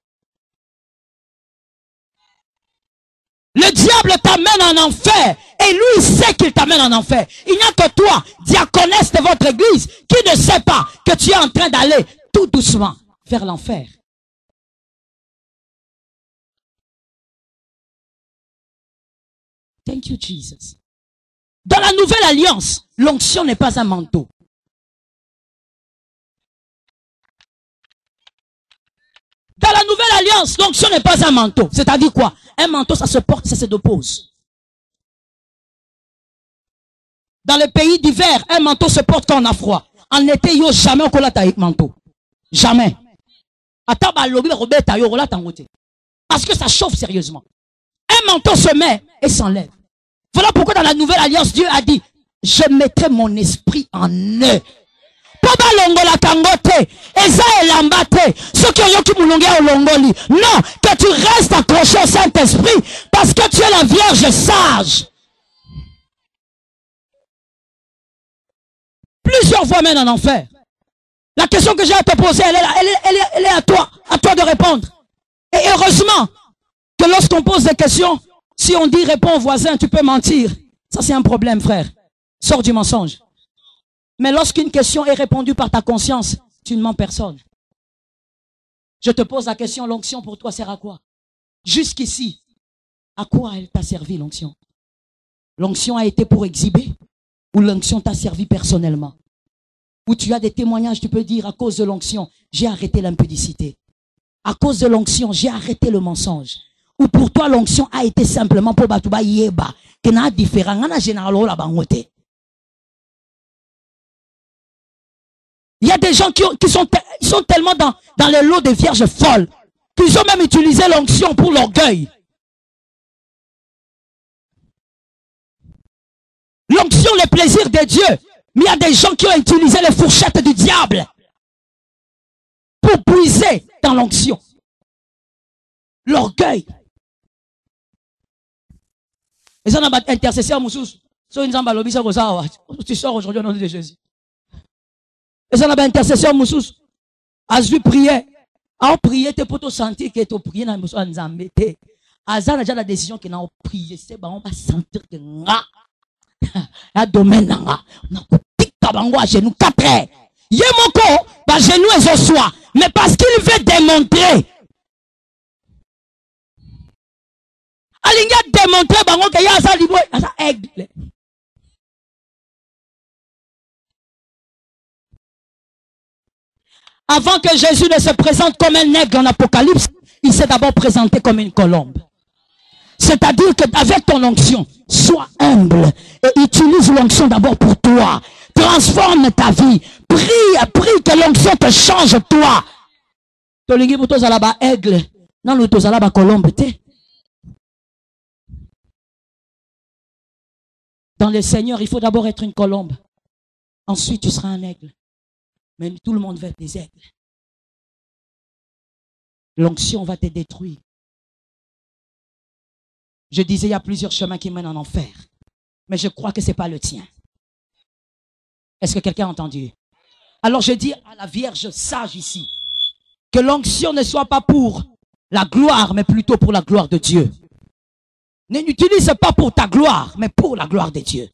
Le diable t'amène en enfer et lui il sait qu'il t'amène en enfer. Il n'y a que toi, diaconesse de votre église, qui ne sait pas que tu es en train d'aller tout doucement vers l'enfer. Thank you, Jesus. Dans la nouvelle alliance, l'onction n'est pas un manteau. Dans la nouvelle alliance, l'onction n'est pas un manteau. C'est-à-dire quoi? Un manteau, ça se porte, ça se dépose. Dans les pays d'hiver, un manteau se porte quand on a froid. En été, il n'y a jamais un collat avec manteau. Jamais. Parce que ça chauffe sérieusement. Un manteau se met et s'enlève. Voilà pourquoi dans la nouvelle alliance, Dieu a dit, je mettrai mon esprit en eux. Non, que tu restes accroché au Saint-Esprit parce que tu es la Vierge sage. Plusieurs voies mènent en enfer. La question que j'ai à te poser, elle est à toi de répondre. Et heureusement que lorsqu'on pose des questions, si on dit réponds au voisin, tu peux mentir. Ça c'est un problème, frère. Sors du mensonge. Mais lorsqu'une question est répondue par ta conscience, tu ne mens personne. Je te pose la question, l'onction pour toi sert à quoi? Jusqu'ici, à quoi elle t'a servi l'onction? L'onction a été pour exhiber ou l'onction t'a servi personnellement? Ou tu as des témoignages, tu peux dire à cause de l'onction, j'ai arrêté l'impudicité. À cause de l'onction, j'ai arrêté le mensonge. Ou pour toi l'onction a été simplement pour Batouba Yeba, qui n'a différent, n'a généralement la bangote. Il y a des gens qui sont tellement dans les lots des vierges folles qu'ils ont même utilisé l'onction pour l'orgueil. L'onction, le plaisir de Dieu. Mais il y a des gens qui ont utilisé les fourchettes du diable pour puiser dans l'onction. L'orgueil. Et ça n'a pas intercesseur, Moussous. Tu sors aujourd'hui au nom de Jésus. Et ça n'a pas intercession, Moussous. As-tu prié? A prié, te pour te sentir que tu prié dans le Nzambé. Azan a déjà la décision qu'il a prié. C'est bon, on va sentir que la domaine on a coupé à genoux 4 heures. Yemoko, bah genou et je sois. Mais parce qu'il veut démontrer. Alinga démontrer bango que ya sa libo, ya sa aigle. Avant que Jésus ne se présente comme un aigle en Apocalypse, il s'est d'abord présenté comme une colombe. C'est-à-dire qu'avec ton onction, sois humble et utilise l'onction d'abord pour toi. Transforme ta vie. Prie que l'onction te change toi. Tolingi pour toi là-bas aigle, non nous tous là-bas colombe. Dans le Seigneur, il faut d'abord être une colombe. Ensuite, tu seras un aigle. Mais tout le monde veut être des aigles. L'onction va te détruire. Je disais, il y a plusieurs chemins qui mènent en enfer. Mais je crois que ce n'est pas le tien. Est-ce que quelqu'un a entendu? Alors je dis à la Vierge sage ici, que l'onction ne soit pas pour la gloire, mais plutôt pour la gloire de Dieu. Ne l'utilise pas pour ta gloire, mais pour la gloire de Dieu.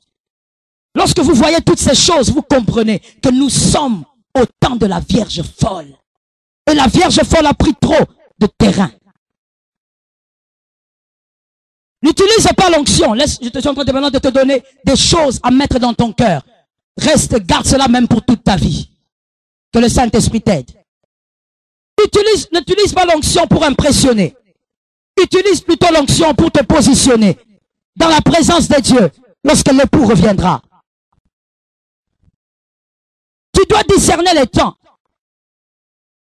Lorsque vous voyez toutes ces choses, vous comprenez que nous sommes au temps de la Vierge folle. Et la Vierge folle a pris trop de terrain. N'utilise pas l'onction. Je te suis en train de te donner des choses à mettre dans ton cœur. Reste, garde cela même pour toute ta vie. Que le Saint-Esprit t'aide. N'utilise pas l'onction pour impressionner. Utilise plutôt l'onction pour te positionner dans la présence de Dieu lorsque l'époux reviendra. Tu dois discerner les temps.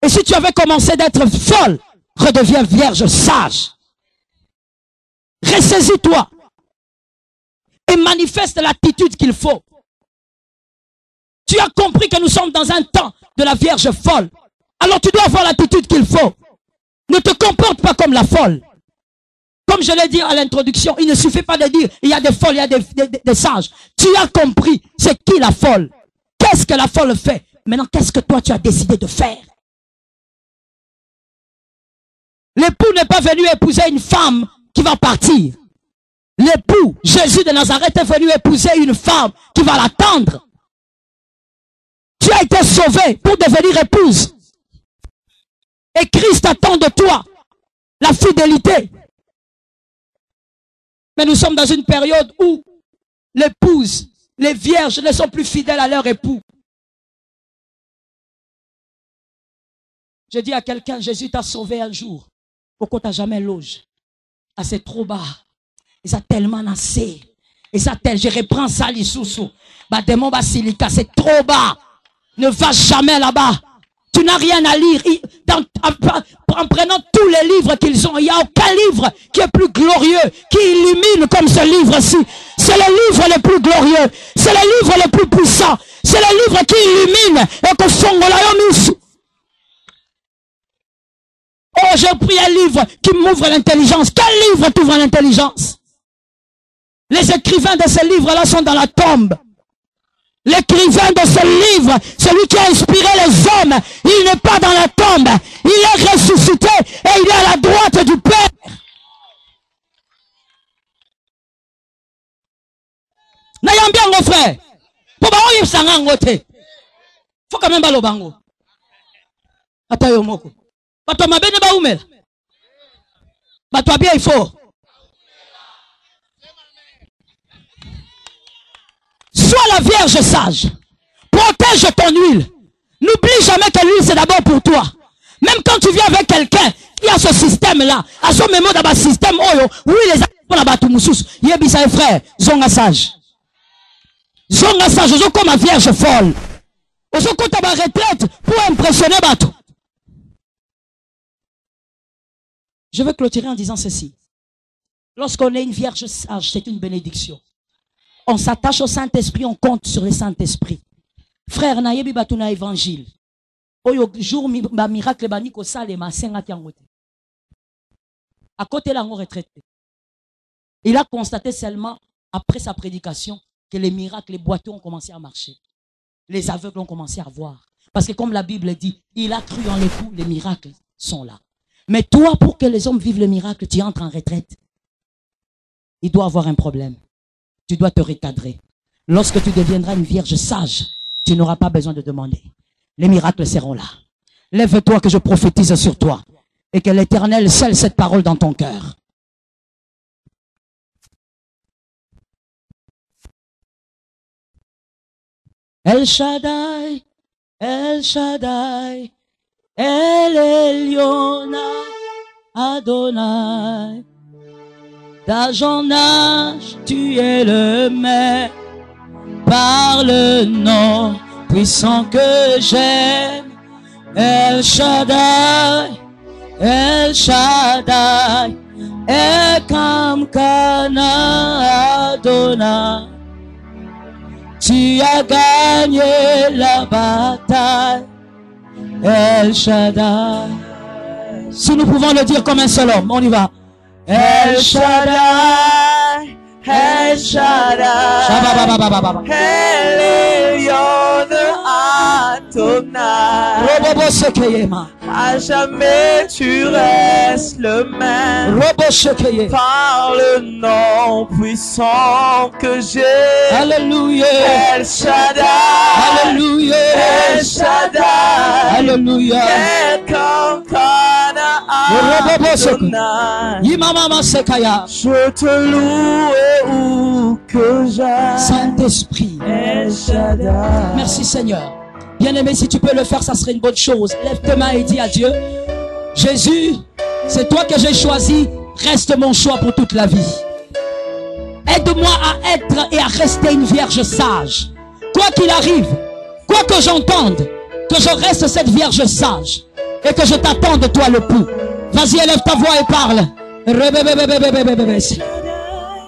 Et si tu avais commencé d'être folle, redeviens vierge sage. Ressaisis-toi et manifeste l'attitude qu'il faut. Tu as compris que nous sommes dans un temps de la Vierge folle. Alors tu dois avoir l'attitude qu'il faut. Ne te comporte pas comme la folle. Comme je l'ai dit à l'introduction, il ne suffit pas de dire il y a des folles, il y a des sages. Tu as compris c'est qui la folle. Qu'est-ce que la folle fait? Maintenant, qu'est-ce que toi tu as décidé de faire? L'époux n'est pas venu épouser une femme qui va partir. L'époux, Jésus de Nazareth, est venu épouser une femme qui va l'attendre. Tu as été sauvé pour devenir épouse. Et Christ attend de toi la fidélité. Mais nous sommes dans une période où l'épouse, les vierges ne sont plus fidèles à leur époux. Je dis à quelqu'un, Jésus t'a sauvé un jour. Pourquoi t'as jamais loge? Ah, c'est trop bas. Ils ont tellement nassé. Je reprends ça, l'issoussou. Bah, démon basilica, c'est trop bas. Ne va jamais là-bas. Tu n'as rien à lire. En prenant tous les livres qu'ils ont, il n'y a aucun livre qui est plus glorieux, qui illumine comme ce livre-ci. C'est le livre le plus glorieux. C'est le livre le plus puissant. C'est le livre qui illumine. Et que son oh, j'ai pris un livre qui m'ouvre l'intelligence. Quel livre t'ouvre l'intelligence? Les écrivains de ce livre-là sont dans la tombe. L'écrivain de ce livre, celui qui a inspiré les hommes, il n'est pas dans la tombe. Il est ressuscité et il est à la droite du Père. N'ayant bien mon frère. Faut quand même pas le bango. Attends, yo moko. Bato mabene ba umela. Bato bien il faut. Sois la Vierge sage. Protège ton huile. N'oublie jamais que l'huile c'est d'abord pour toi. Même quand tu viens avec quelqu'un, il y a ce système-là. À ce moment dans le système, oui, les pour la batou moussous. Yebisa frère, zonga sage. Zonga sage, zonga comme ma Vierge folle. Ozo kota ba retraite pour impressionner batou. Je veux clôturer en disant ceci. Lorsqu'on est une Vierge sage, c'est une bénédiction. On s'attache au Saint-Esprit, on compte sur le Saint-Esprit. Frère, na yebi batuna évangile. Oyo jour ma miracle bani ko salema senga tiangote. À côté là on retraité. Il a constaté seulement après sa prédication que les miracles, les boiteux ont commencé à marcher. Les aveugles ont commencé à voir. Parce que comme la Bible dit, il a cru en l'époux, les miracles sont là. Mais toi, pour que les hommes vivent le miracle, tu entres en retraite. Il doit avoir un problème. Tu dois te recadrer. Lorsque tu deviendras une vierge sage, tu n'auras pas besoin de demander. Les miracles seront là. Lève-toi que je prophétise sur toi. Et que l'Éternel scelle cette parole dans ton cœur. El Shaddai, El Shaddai, El Eliona, Adonai. D'âge en âge, tu es le maître, par le nom puissant que j'aime. El Shaddai, El Shaddai, Ekamkana Adonai. Tu as gagné la bataille, El Shaddai. Si nous pouvons le dire comme un seul homme, on y va. El Shaddai, El Shaddai, El Elyon Adonai. À jamais tu restes le même, par le nom puissant que j'ai. Alléluia. El Shaddai, Alléluia. El Shaddai, Alléluia. Je te loue où que j'aille. Saint-Esprit. Merci Seigneur. Bien-aimé, si tu peux le faire, ça serait une bonne chose. Lève tes mains et dis à Dieu, Jésus, c'est toi que j'ai choisi, reste mon choix pour toute la vie. Aide-moi à être et à rester une vierge sage. Quoi qu'il arrive, quoi que j'entende, que je reste cette vierge sage et que je t'attende de toi le pouls. Vas-y, élève ta voix et parle.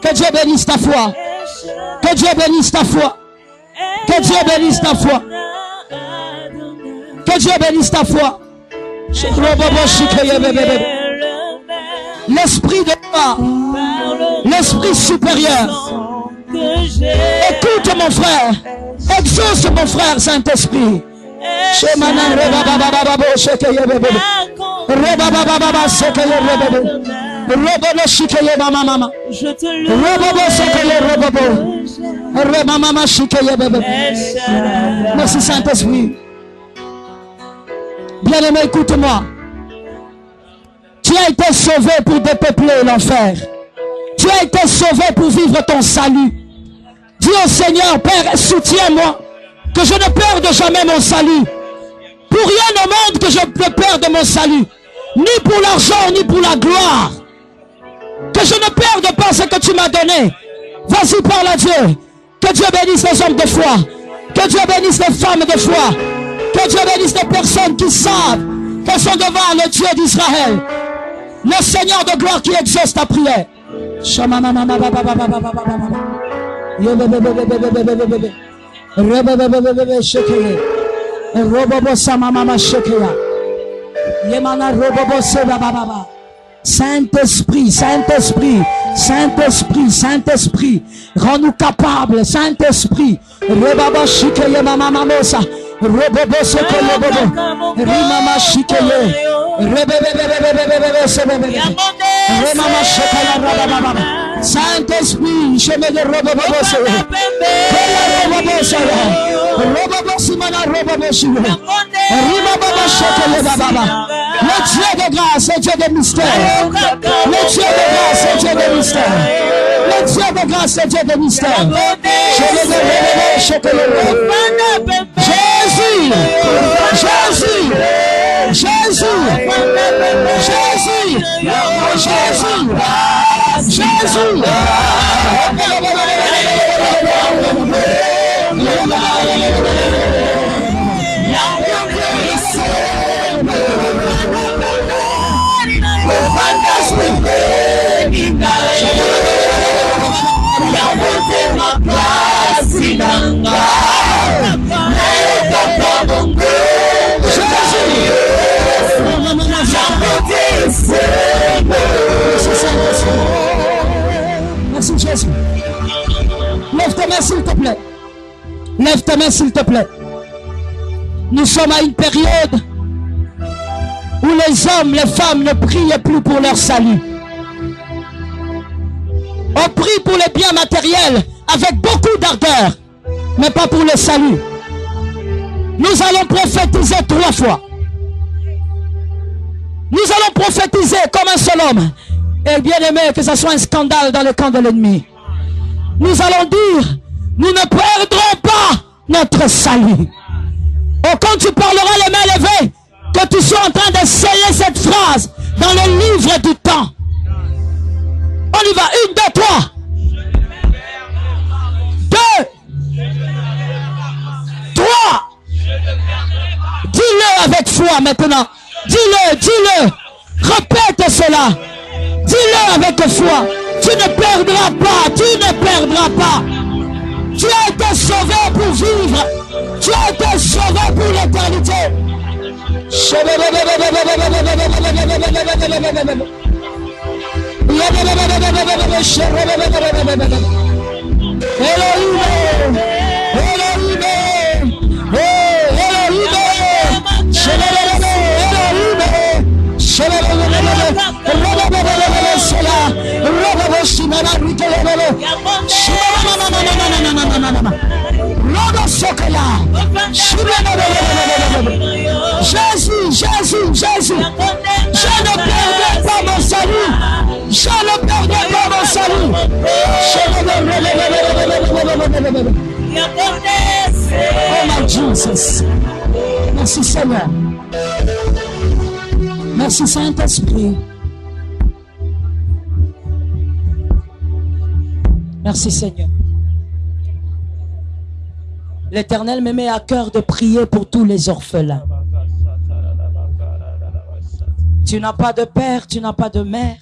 Que Dieu bénisse ta foi. Que Dieu bénisse ta foi. Que Dieu bénisse ta foi. Que Dieu bénisse ta foi. L'esprit de toi, l'esprit supérieur. Écoute mon frère. Exauce mon frère, Saint-Esprit. Merci Saint-Esprit. Bien-aimé, écoute-moi. Tu as été sauvé pour dépeupler l'enfer. Tu as été sauvé pour vivre ton salut. Dis au Seigneur, Père, soutiens-moi, que je ne perde jamais mon salut. Pour rien au monde que je ne perde mon salut. Ni pour l'argent, ni pour la gloire. Que je ne perde pas ce que tu m'as donné. Vas-y, parle à Dieu. Que Dieu bénisse les hommes de foi. Que Dieu bénisse les femmes de foi. Que Dieu bénisse les personnes qui savent qu'elles sont devant le Dieu d'Israël. Le Seigneur de gloire qui exauce ta prière. Saint-Esprit, Saint-Esprit, Saint-Esprit, Saint-Esprit, rends-nous capables, Saint-Esprit. Saint-Esprit, chemin de le Dieu de grâce, le Dieu de mystère. Le Dieu de grâce, le Dieu de mystère. Le Dieu de grâce, le Dieu de mystère. Jésus, Jésus, Jésus, Jésus, Jésus, Merci Jésus. Lève tes mains s'il te plaît. Lève tes mains s'il te plaît. Nous sommes à une période où les les hommes, les femmes ne priaient plus pour leur salut. On prie pour les biens matériels avec beaucoup d'ardeur, mais pas pour le salut. Nous allons prophétiser 3 fois. Nous allons prophétiser comme un seul homme. Et bien aimé, que ce soit un scandale dans le camp de l'ennemi. Nous allons dire, nous ne perdrons pas notre salut. Oh, quand tu parleras les mains levées, que tu sois en train de sceller cette phrase dans le livre du temps. On y va, 1, 2, 3. 2, 3. Dis-le avec foi maintenant. Dis-le, dis-le. Répète cela. Dis-le avec foi. Tu ne perdras pas, tu ne perdras pas. Tu as été sauvé pour vivre. Tu as été sauvé pour l'éternité. Jésus, Jésus, Jésus, je ne perdrai pas mon salut. Je ne perdrai pas mon salut. Oh my Jesus. Merci Seigneur. Merci Saint-Esprit. Merci Seigneur. L'Éternel me met à cœur de prier pour tous les orphelins. Tu n'as pas de père, tu n'as pas de mère.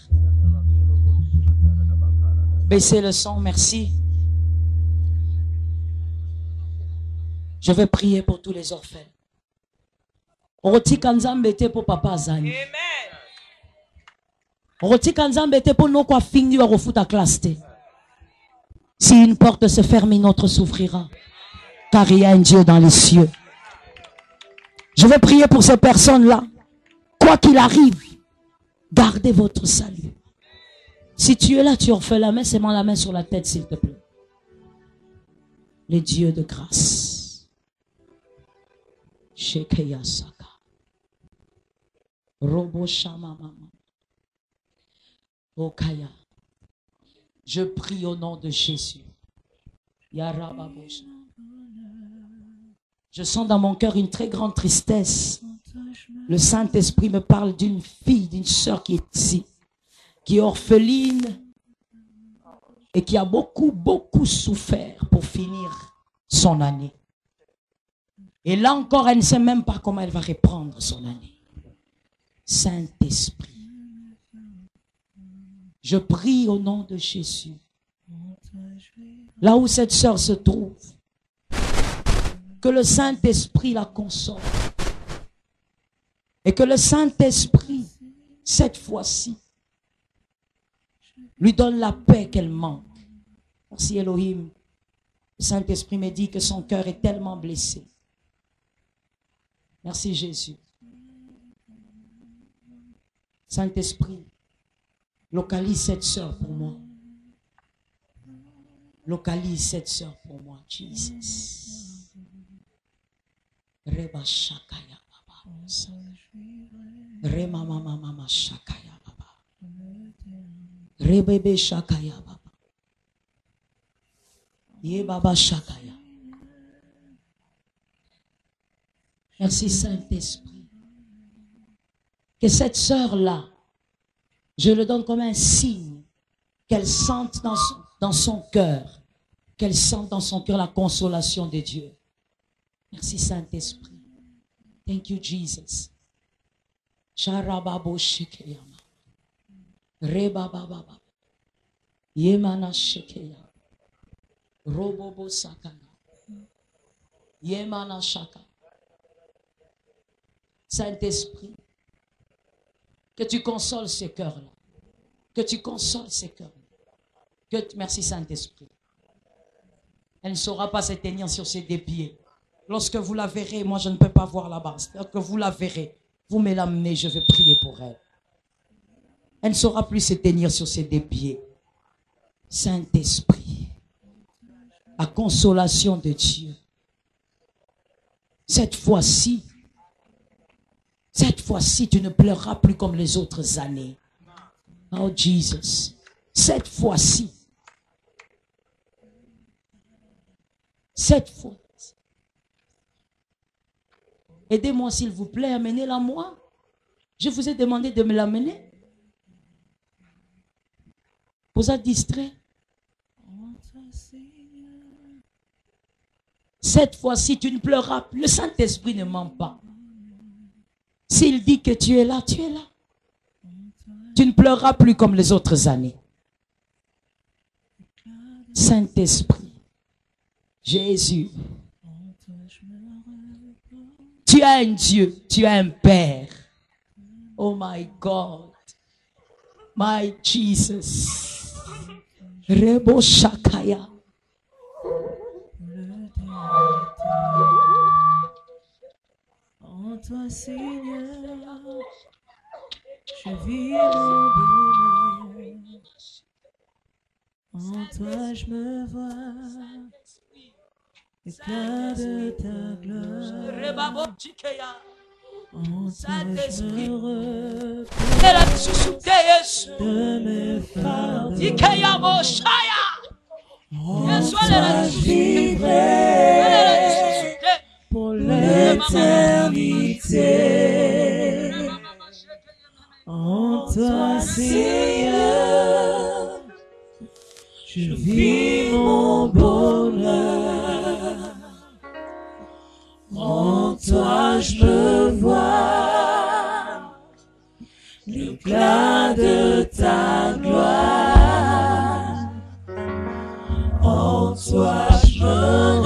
Baissez le son, merci. Je vais prier pour tous les orphelins. Roti kanzambe était pour papa Azani. Roti kanzambe était pour nous quoi finir au foot à classe. Si une porte se ferme, une autre s'ouvrira. Car il y a un Dieu dans les cieux. Je vais prier pour ces personnes-là. Quoi qu'il arrive, gardez votre salut. Si tu es là, tu refais la main, c'est moi la main sur la tête, s'il te plaît. Les dieux de grâce. Shekeya Saka. Robo Shama Mama. Okaya. Je prie au nom de Jésus. Yarababosha. Je sens dans mon cœur une très grande tristesse. Le Saint-Esprit me parle d'une fille, d'une sœur qui est ici, qui est orpheline et qui a beaucoup souffert pour finir son année. Et là encore, elle ne sait même pas comment elle va reprendre son année. Saint-Esprit, je prie au nom de Jésus, là où cette sœur se trouve, que le Saint-Esprit la console. Et que le Saint-Esprit, cette fois-ci, lui donne la paix qu'elle manque. Merci Elohim. Le Saint-Esprit me dit que son cœur est tellement blessé. Merci Jésus. Saint-Esprit, localise cette sœur pour moi. Localise cette sœur pour moi, Jesus. Reba Shakaya Baba. Rema Mama Mama Shakaya Baba. Rebebe Shakaya Baba. Ye Baba Shakaya. Merci Saint-Esprit. Que cette sœur-là, je le donne comme un signe, qu'elle sente dans son cœur, qu'elle sente dans son cœur la consolation de Dieu. Merci Saint-Esprit. Thank you Jesus. Charababo Shekeyama. Rebababa. Yemana Shekeya. Robobo Sakana. Yemana Shaka. Saint-Esprit, que tu consoles ces cœurs-là. Que tu consoles ces cœurs-là. Merci Saint-Esprit. Elle ne saura pas se tenir sur ses deux pieds. Lorsque vous la verrez, moi je ne peux pas voir la base. Lorsque vous la verrez, vous me l'amenez, je vais prier pour pour elle. Elle ne saura plus se tenir sur ses deux pieds. Saint-Esprit, la consolation de Dieu. Cette fois-ci, tu ne pleureras plus comme les autres années. Oh Jesus, cette fois-ci. Aidez-moi s'il vous plaît, amenez-la moi. Je vous ai demandé de me l'amener. Vous êtes distrait. Cette fois-ci, tu ne pleureras plus. Le Saint-Esprit ne ment pas. S'il dit que tu es là, tu es là. Tu ne pleureras plus comme les autres années. Saint-Esprit, Jésus, tu es un Dieu, tu es un Père. Oh my God, my Jesus. Rebo Shakaya. En toi, Seigneur, je vis mon bonheur. En toi, je me vois, l'éclat de ta gloire. En toi, je me repose de mes fardeaux. En toi, je vivrai pour l'éternité. En toi, Seigneur, je vis mon bonheur. En toi, je me vois, l'éclat de ta gloire. En toi, je me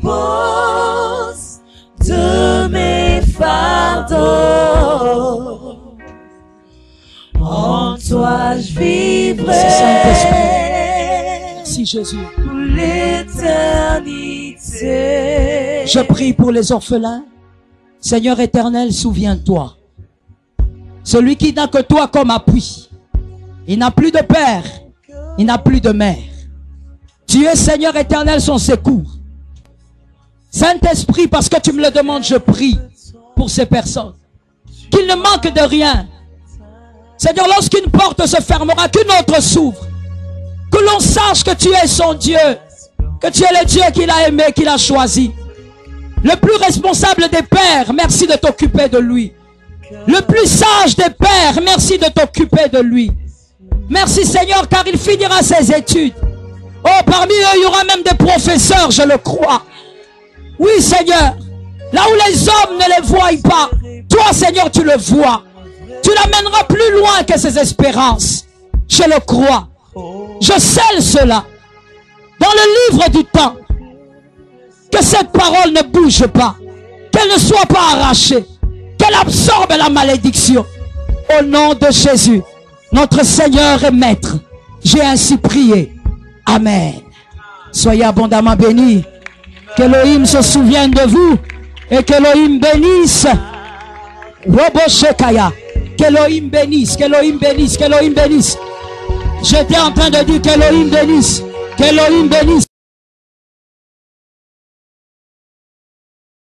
repose de mes fardeaux. En toi, je vivrai. Merci Jésus. Pour l'éternité. Je prie pour les orphelins. Seigneur éternel, souviens-toi. Celui qui n'a que toi comme appui. Il n'a plus de père. Il n'a plus de mère. Tu es, Seigneur éternel, son secours. Saint-Esprit, parce que tu me le demandes, je prie pour ces personnes. Qu'ils ne manquent de rien. Seigneur, lorsqu'une porte se fermera, qu'une autre s'ouvre. Que l'on sache que tu es son Dieu. Que tu es le Dieu qu'il a aimé, qu'il a choisi. Le plus responsable des pères, merci de t'occuper de lui. Le plus sage des pères, merci de t'occuper de lui. Merci Seigneur, car il finira ses études. Oh, parmi eux, il y aura même des professeurs, je le crois. Oui, Seigneur. Là où les hommes ne les voient pas, toi, Seigneur, tu le vois. Tu l'amèneras plus loin que ses espérances. Je le crois. Je scelle cela dans le livre du temps. Que cette parole ne bouge pas. Qu'elle ne soit pas arrachée. Qu'elle absorbe la malédiction. Au nom de Jésus, notre Seigneur et Maître, j'ai ainsi prié. Amen. Soyez abondamment bénis. Qu'Elohim se souvienne de vous et qu'Elohim bénisse. Roboshekaya. Qu'Elohim bénisse, qu'Elohim bénisse, qu'Elohim bénisse. J'étais en train de dire qu'Elohim bénisse, qu'Elohim bénisse.